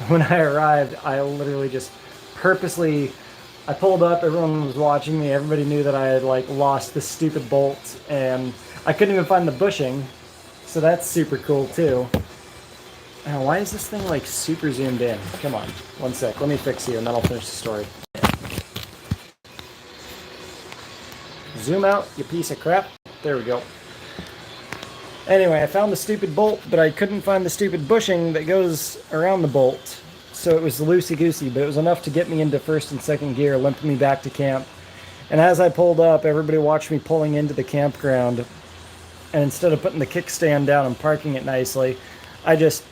When I arrived, I literally just purposely, I pulled up, everyone was watching me, everybody knew that I had like lost this stupid bolt, and I couldn't even find the bushing, so that's super cool too. Now, why is this thing like super zoomed in? Come on, one sec, let me fix you and then I'll finish the story. Zoom out, you piece of crap. There we go. Anyway, I found the stupid bolt, but I couldn't find the stupid bushing that goes around the bolt. So it was loosey-goosey, but it was enough to get me into first and second gear, limp me back to camp. And as I pulled up, everybody watched me pulling into the campground. And instead of putting the kickstand down and parking it nicely, I just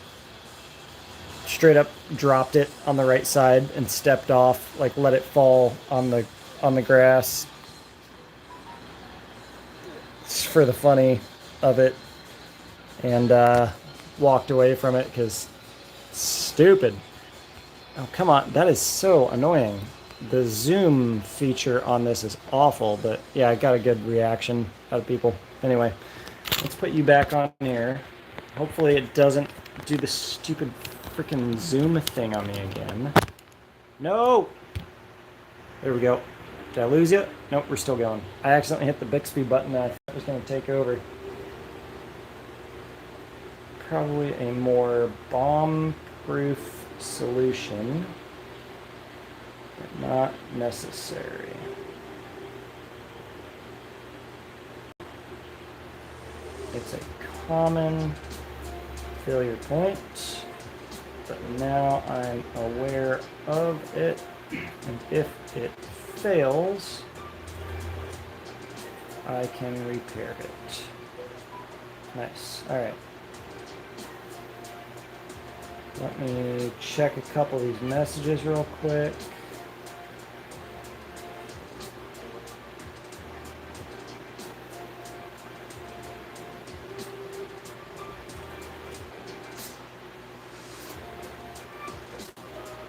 straight up dropped it on the right side and stepped off, like let it fall on the grass. It's for the funny of it. And walked away from it because stupid. Oh, come on. That is so annoying. The zoom feature on this is awful, but yeah, I got a good reaction out of people. Anyway, let's put you back on here. Hopefully it doesn't do the stupid freaking zoom thing on me again. No! There we go. Did I lose you? Nope, we're still going. I accidentally hit the Bixby button that I thought was going to take over. Probably a more bomb-proof solution, but not necessary. It's a common failure point, but now I'm aware of it, and if it fails, I can repair it. Nice. All right. Let me check a couple of these messages real quick.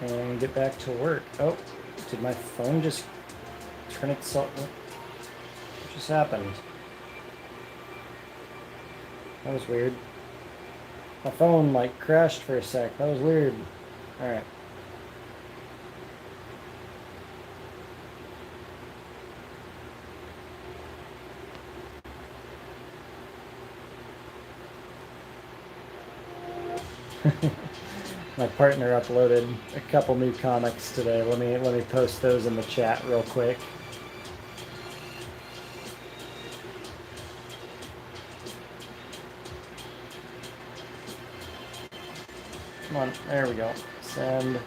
And get back to work. Oh, did my phone just turn itself? What just happened? That was weird. My phone like crashed for a sec. That was weird. Alright. My partner uploaded a couple new comics today. Let me post those in the chat real quick. Come on, there we go. Send.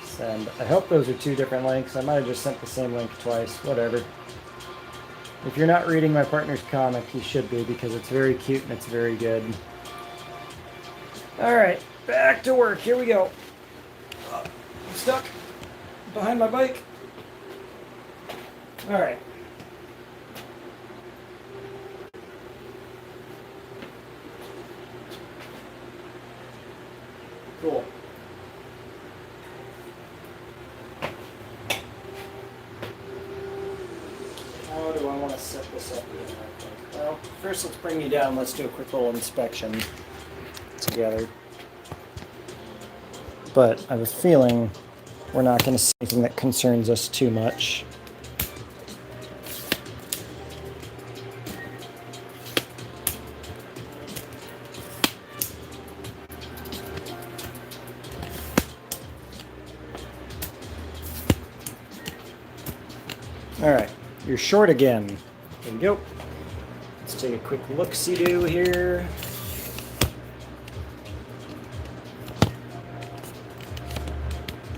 Send. I hope those are two different links. I might have just sent the same link twice. Whatever. If you're not reading my partner's comic, you should be, because it's very cute and it's very good. All right, back to work. Here we go. I'm stuck behind my bike. All right. Cool. How do I want to set this up here? Well, first let's bring you down. Let's do a quick little inspection together. But I have a feeling we're not going to see anything that concerns us too much. All right, you're short again. There we go. Let's take a quick look-see-do here.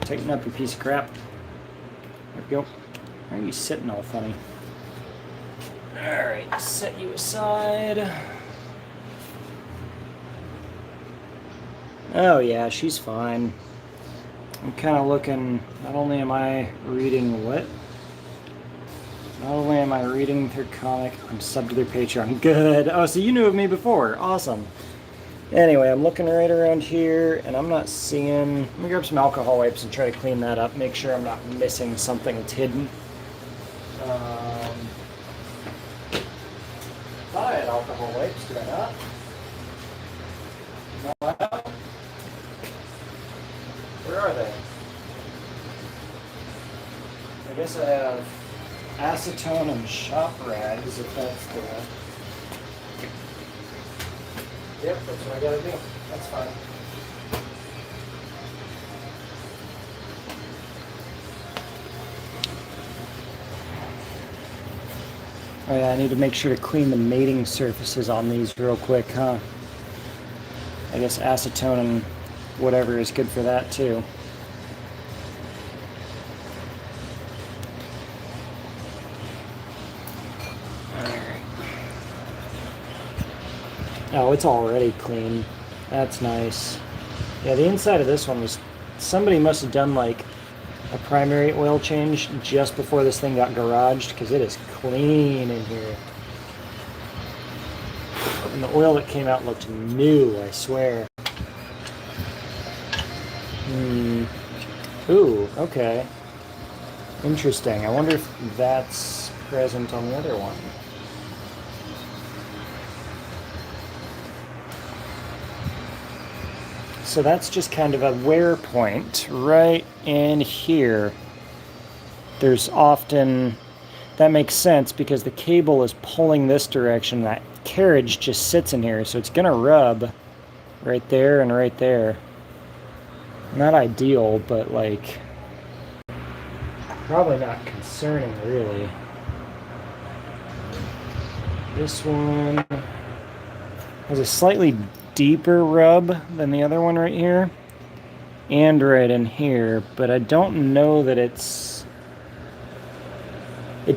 Tighten up, you piece of crap. There we go. Why are you sitting all funny? Alright, set you aside. Oh yeah, she's fine. I'm kind of looking, not only am I reading what? Not only am I reading their comic, I'm subbed to their Patreon. Good. Oh, so you knew of me before. Awesome. Anyway, I'm looking right around here, and I'm not seeing... Let me grab some alcohol wipes and try to clean that up. Make sure I'm not missing something that's hidden. Thought I had alcohol wipes. Did I not? No, I don't. Where are they? I guess I have acetone and shop rags, if that's the... Yep, that's what I gotta do. That's fine. Oh yeah, I need to make sure to clean the mating surfaces on these real quick, huh? I guess acetone and whatever is good for that too. Oh, it's already clean. That's nice. Yeah, the inside of this one was... Somebody must have done like a primary oil change just before this thing got garaged, because it is clean in here. And the oil that came out looked new, I swear. Ooh, okay. Interesting. I wonder if that's present on the other one. So that's just kind of a wear point right in here. There's often, that makes sense because the cable is pulling this direction. That carriage just sits in here, so it's gonna rub right there and right there. Not ideal, but like, probably not concerning really. This one has a slightly deeper rub than the other one right here and right in here, but I don't know that it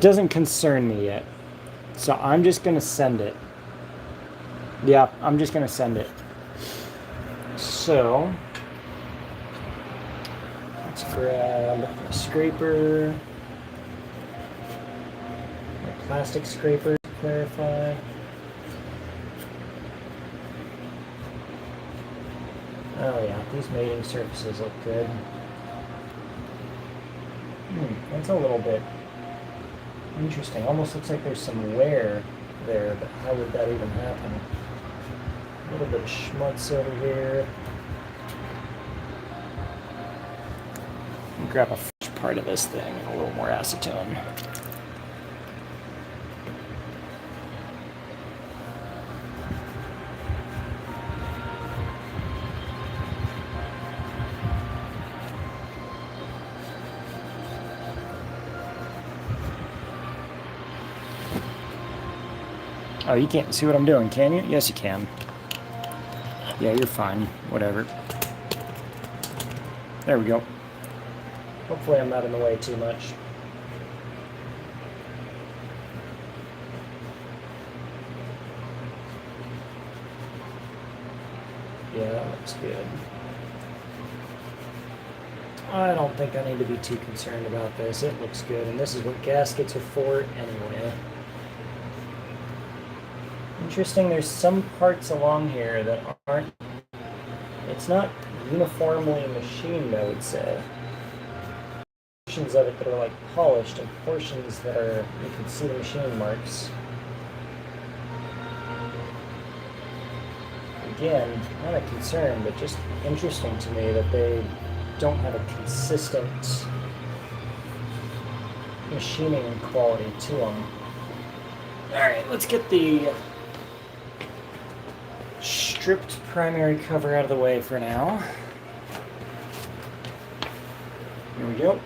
doesn't concern me yet, so I'm just gonna send it. Yeah, I'm just gonna send it. So let's grab a scraper, a plastic scraper to clarify. Oh yeah, these mating surfaces look good. That's a little bit interesting. Almost looks like there's some wear there, but how would that even happen? A little bit of schmutz over here. Grab a fresh part of this thing and a little more acetone. Oh, you can't see what I'm doing, can you? Yes, you can. Yeah, you're fine. Whatever. There we go. Hopefully I'm not in the way too much. Yeah, that looks good. I don't think I need to be too concerned about this. It looks good, and this is what gaskets are for anyway. Interesting, there's some parts along here that aren't... It's not uniformly machined, I would say. Portions of it that are like polished, and portions that are... You can see the machine marks. Again, not a concern, but just interesting to me that they don't have a consistent machining quality to them. Alright, let's get the stripped primary cover out of the way for now. Here we go.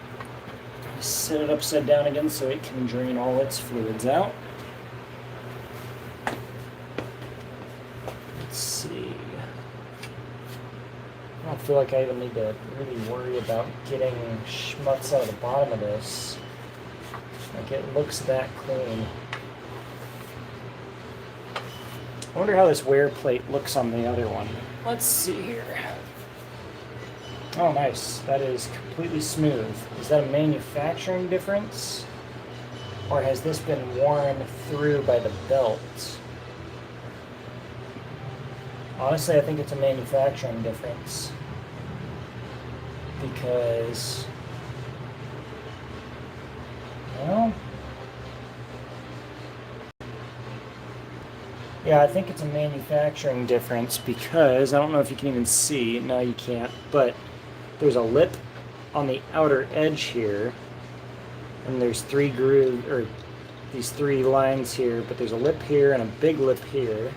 Set it upside down again so it can drain all its fluids out. Let's see. I don't feel like I even need to really worry about getting schmutz out of the bottom of this. Like, it looks that clean. I wonder how this wear plate looks on the other one. Let's see here. Oh, nice. That is completely smooth. Is that a manufacturing difference? Or has this been worn through by the belt? Honestly, I think it's a manufacturing difference. Because... well... yeah, I think it's a manufacturing difference because, I don't know if you can even see, no you can't, but there's a lip on the outer edge here, and there's three grooves, or these three lines here, but there's a lip here and a big lip here.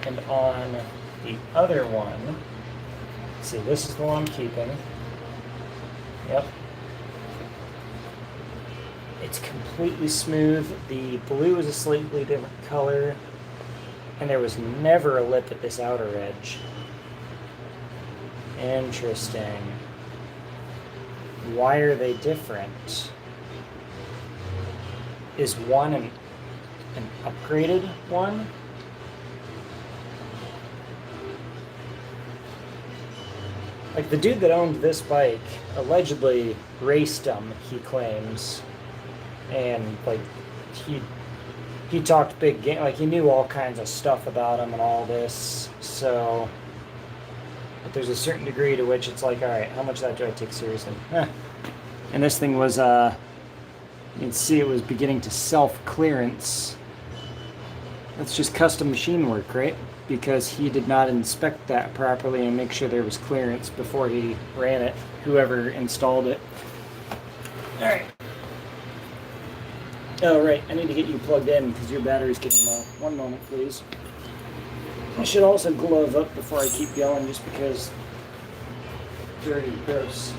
And on the other one, let's see, this is the one I'm keeping. Yep. It's completely smooth. The blue is a slightly different color, and there was never a lip at this outer edge. Interesting. Why are they different? Is one an upgraded one? Like, the dude that owned this bike allegedly raced them, he claims. And, like, he talked big game, like, he knew all kinds of stuff about him and all this, so... But there's a certain degree to which it's like, alright, how much of that do I take seriously? And this thing was, you can see it was beginning to self-clearance. That's just custom machine work, right? Because he did not inspect that properly and make sure there was clearance before he ran it, whoever installed it. Alright. Oh, right, I need to get you plugged in because your battery's getting low. One moment, please. I should also glove up before I keep going just because dirty, gross.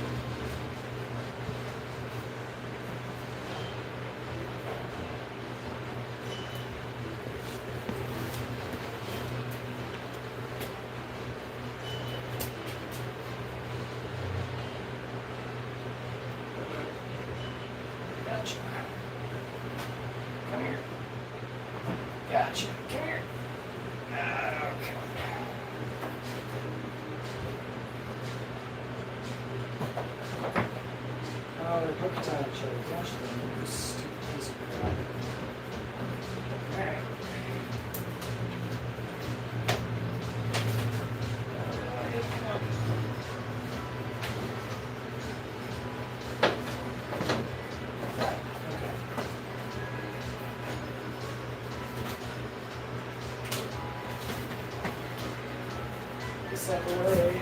Gotcha. Come here. Gotcha. Come here. Okay. Oh, they're hooked on each other. Gosh, they're stupid piece of crap. Alright. Out the way.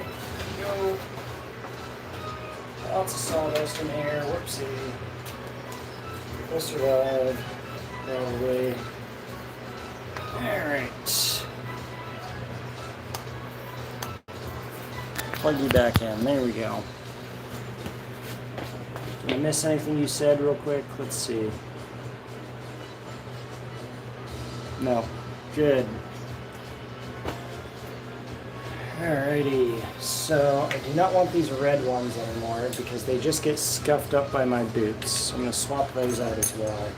Go. Lots of sawdust in here. Whoopsie. We'll survive. Probably. Alright. Plug you back in. There we go. Did I miss anything you said real quick? Let's see. No. Good. Alrighty, so I do not want these red ones anymore because they just get scuffed up by my boots. So I'm going to swap those out as well.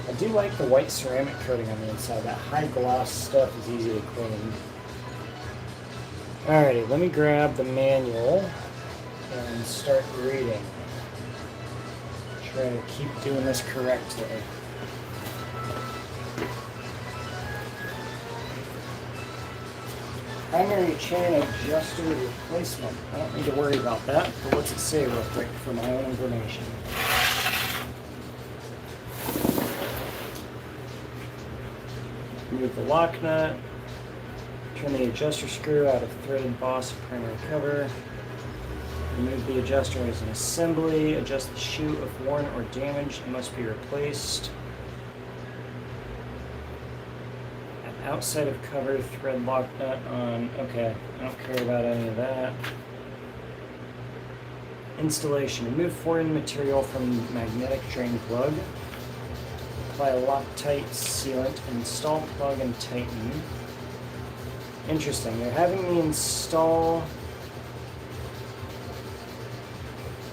I do like the white ceramic coating on the inside. That high gloss stuff is easy to clean. Alrighty, let me grab the manual and start reading. Try to keep doing this correctly. Primary chain adjuster replacement. I don't need to worry about that, but what's it say real quick for my own information? Remove the lock nut. Turn the adjuster screw out of threaded boss of primary cover. Remove the adjuster as an assembly. Adjust the shoe if worn or damaged. It must be replaced. Outside of cover, thread lock nut on. Okay, I don't care about any of that. Installation. Remove foreign material from magnetic drain plug. Apply a Loctite sealant. Install plug and tighten. Interesting. They're having me install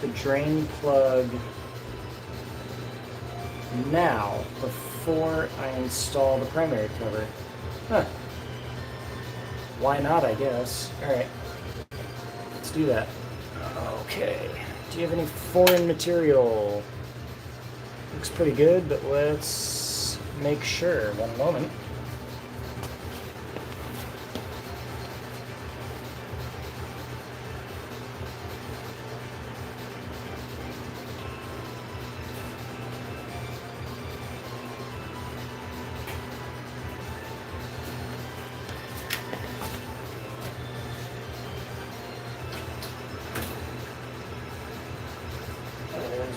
the drain plug now before I install the primary cover. Huh. Why not, I guess. Alright. Let's do that. Okay. Do you have any foreign material? Looks pretty good, but let's make sure. One moment.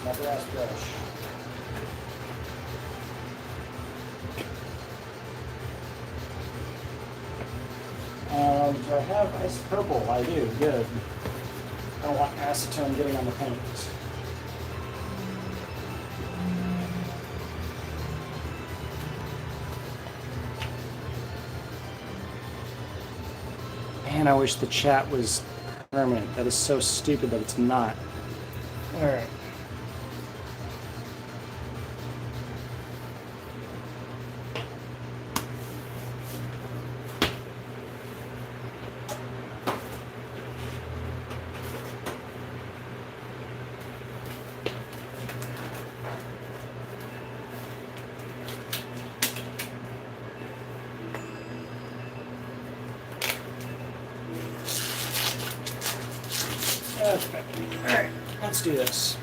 My brass brush. Do I have isopropyl? I do. Good. I don't want acetone getting on the paint. Man, I wish the chat was permanent. That is so stupid that it's not. Alright. Okay. Alright, let's do this.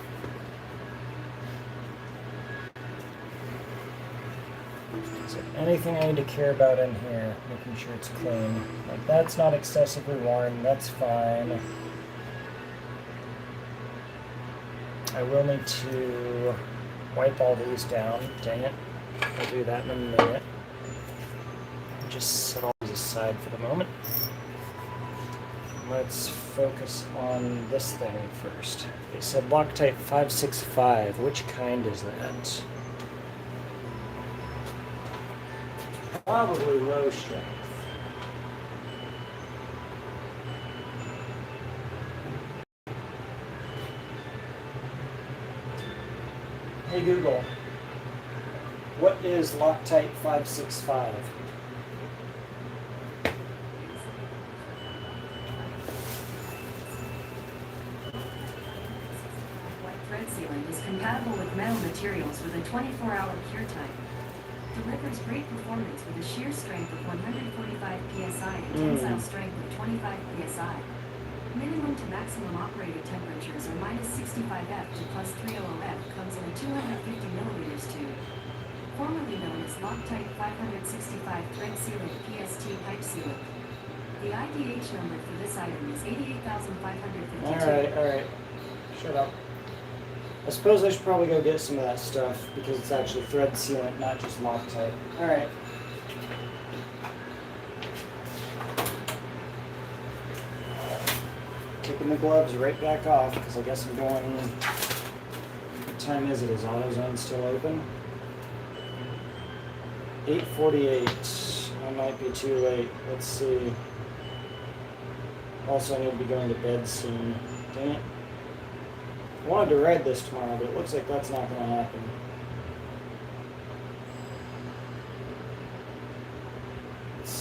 Is there anything I need to care about in here? Making sure it's clean. Like, that's not excessively worn, that's fine. I will need to wipe all these down. Dang it. I'll do that in a minute. Just set all these aside for the moment. Let's focus on this thing first. It said Loctite 565. Which kind is that? Probably low strength. Hey Google, what is Loctite 565? Thread sealant is compatible with metal materials with a 24-hour cure time. Delivers great performance with a shear strength of 145 psi and tensile strength of 25 psi. Minimum to maximum operating temperatures are minus 65 F to plus 300 F comes in a 250 milliliters tube. Formerly known as Loctite 565 thread sealant PST pipe sealant. The IDH number for this item is 88,552. Alright. Shut up. I suppose I should probably go get some of that stuff because it's actually thread sealant, not just Loctite. Alright. Taking the gloves right back off because I guess I'm going. What time is it? Is AutoZone still open? 8:48. I might be too late. Let's see. Also, I need to be going to bed soon. Dang it. I wanted to ride this tomorrow, but it looks like that's not going to happen.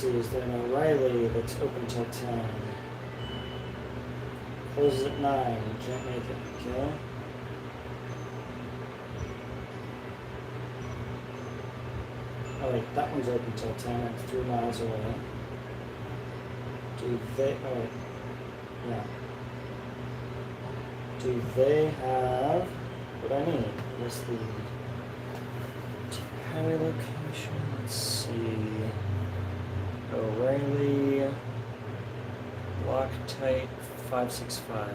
see, is there an O'Reilly that's open till 10? Closes at 9. Can't make it. Okay. Oh wait, that one's open till 10. I'm 3 miles away. Do they? Oh wait. Yeah. Do they have what I need? What's the highway location? Let's see. O'Reilly. Loctite 565.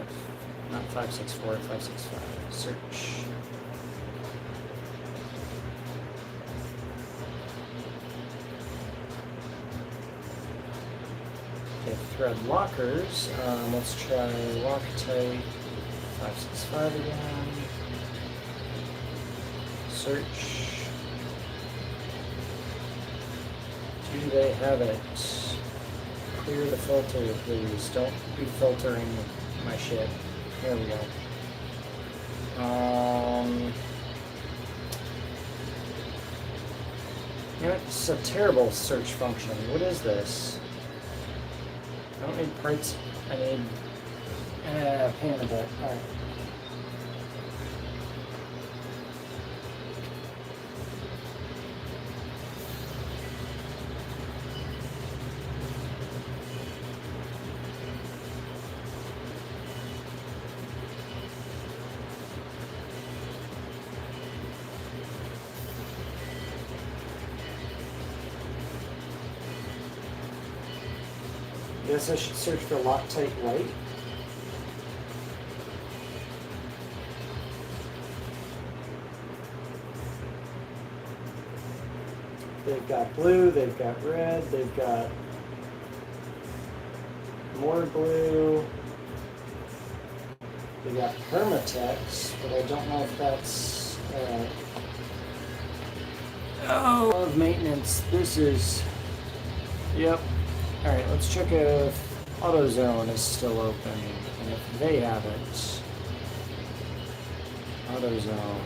Not 564, 565. Search. Okay, thread lockers. Let's try Loctite 565 again. Search. Do they have it? Clear the filter, please. Don't be filtering my shit. There we go. You know, it's a terrible search function. What is this? I don't need parts. I need pain in the butt. Alright. Guess I should search for Loctite white. They've got blue, they've got red, they've got more blue. They got Permatex, but I don't know if that's of maintenance. This is yep. Alright, let's check if AutoZone is still open, and if they have it. AutoZone.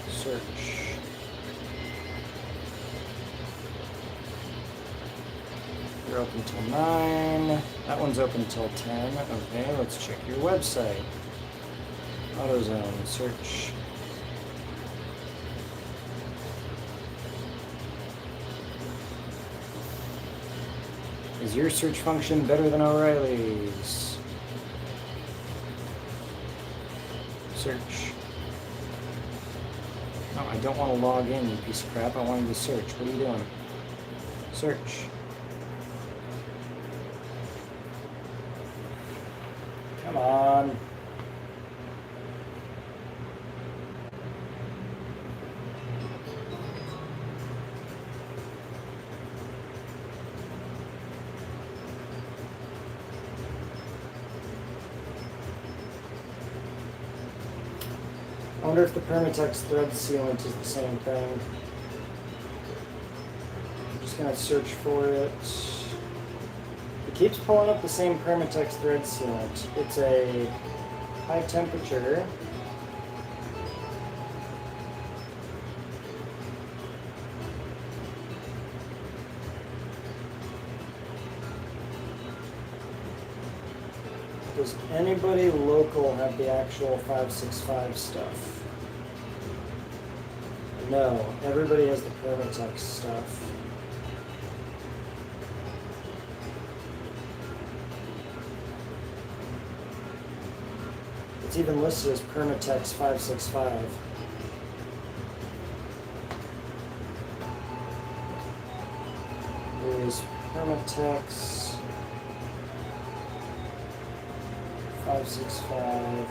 Search. You're open till 9. That one's open till 10. Okay, let's check your website. AutoZone. Search. Is your search function better than O'Reilly's? Search. No, I don't want to log in, you piece of crap. I want you to search. What are you doing? Search. Come on. I wonder if the Permatex thread sealant is the same thing. I'm just gonna search for it. It keeps pulling up the same Permatex thread sealant. It's a high temperature. Does anybody local have the actual 565 stuff? No, everybody has the Permatex stuff. It's even listed as Permatex 565. There's Permatex 565.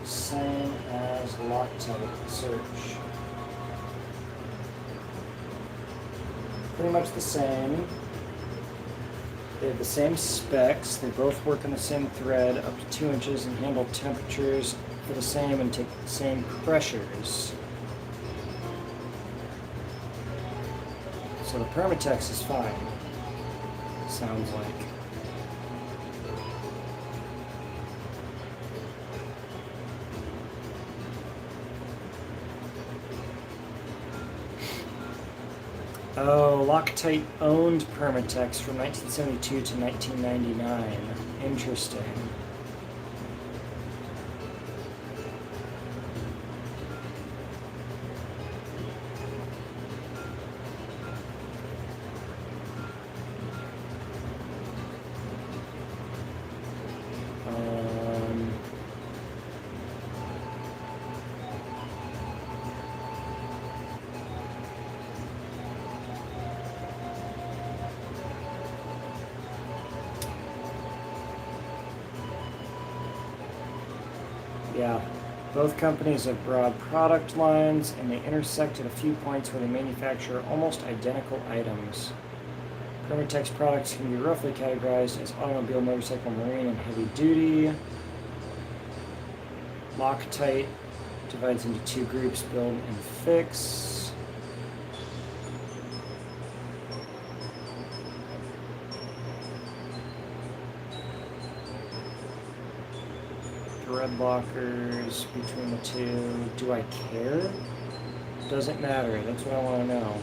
Same as Loctite. Search. Pretty much the same. They have the same specs. They both work on the same thread, up to 2 inches, and handle temperatures for the same and take the same pressures. So the Permatex is fine. Sounds like. Oh, Loctite owned Permatex from 1972 to 1999. Interesting. Yeah, both companies have broad product lines, and they intersect at a few points where they manufacture almost identical items. Permatex products can be roughly categorized as automobile, motorcycle, marine, and heavy duty. Loctite divides into two groups, build and fix. Thread lockers between the two. Do I care? Doesn't matter. That's what I want to know.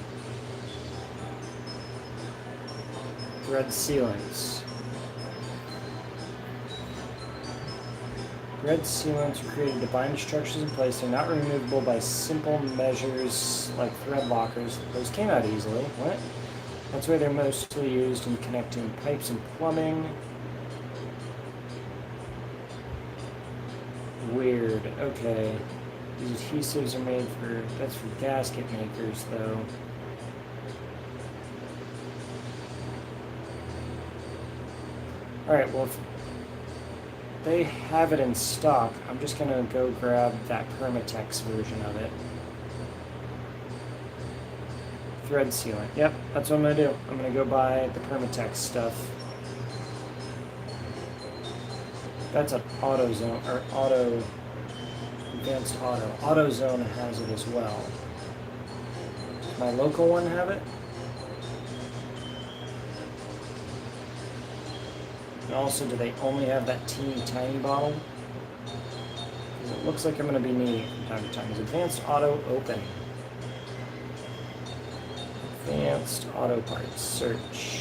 Thread sealants. Thread sealants are created to bind structures in place. They're not removable by simple measures like thread lockers. Those came out easily. What? That's why they're mostly used in connecting pipes and plumbing. Weird. Okay. These adhesives are made for... That's for gasket makers, though. Alright, well, if they have it in stock, I'm just going to go grab that Permatex version of it. Thread sealant. Yep, that's what I'm going to do. I'm going to go buy the Permatex stuff. That's an AutoZone, or Auto, Advanced Auto. AutoZone has it as well. Does my local one have it? And also, do they only have that teeny tiny bottle? Because it looks like I'm going to be needing it from time to time. Is Advanced Auto open? Advanced Auto Parts. Search.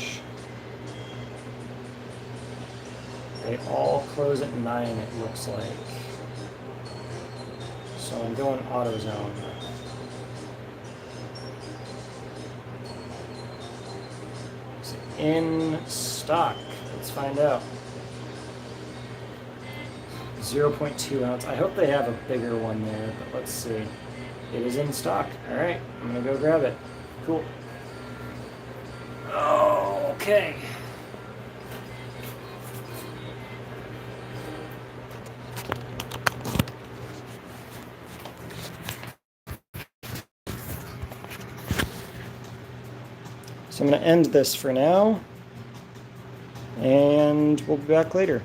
They all close at 9, it looks like. So I'm going AutoZone. Is it in stock? Let's find out. 0.2 ounce. I hope they have a bigger one there, but let's see. It is in stock. Alright, I'm gonna go grab it. Cool. Okay. So I'm going to end this for now, and we'll be back later.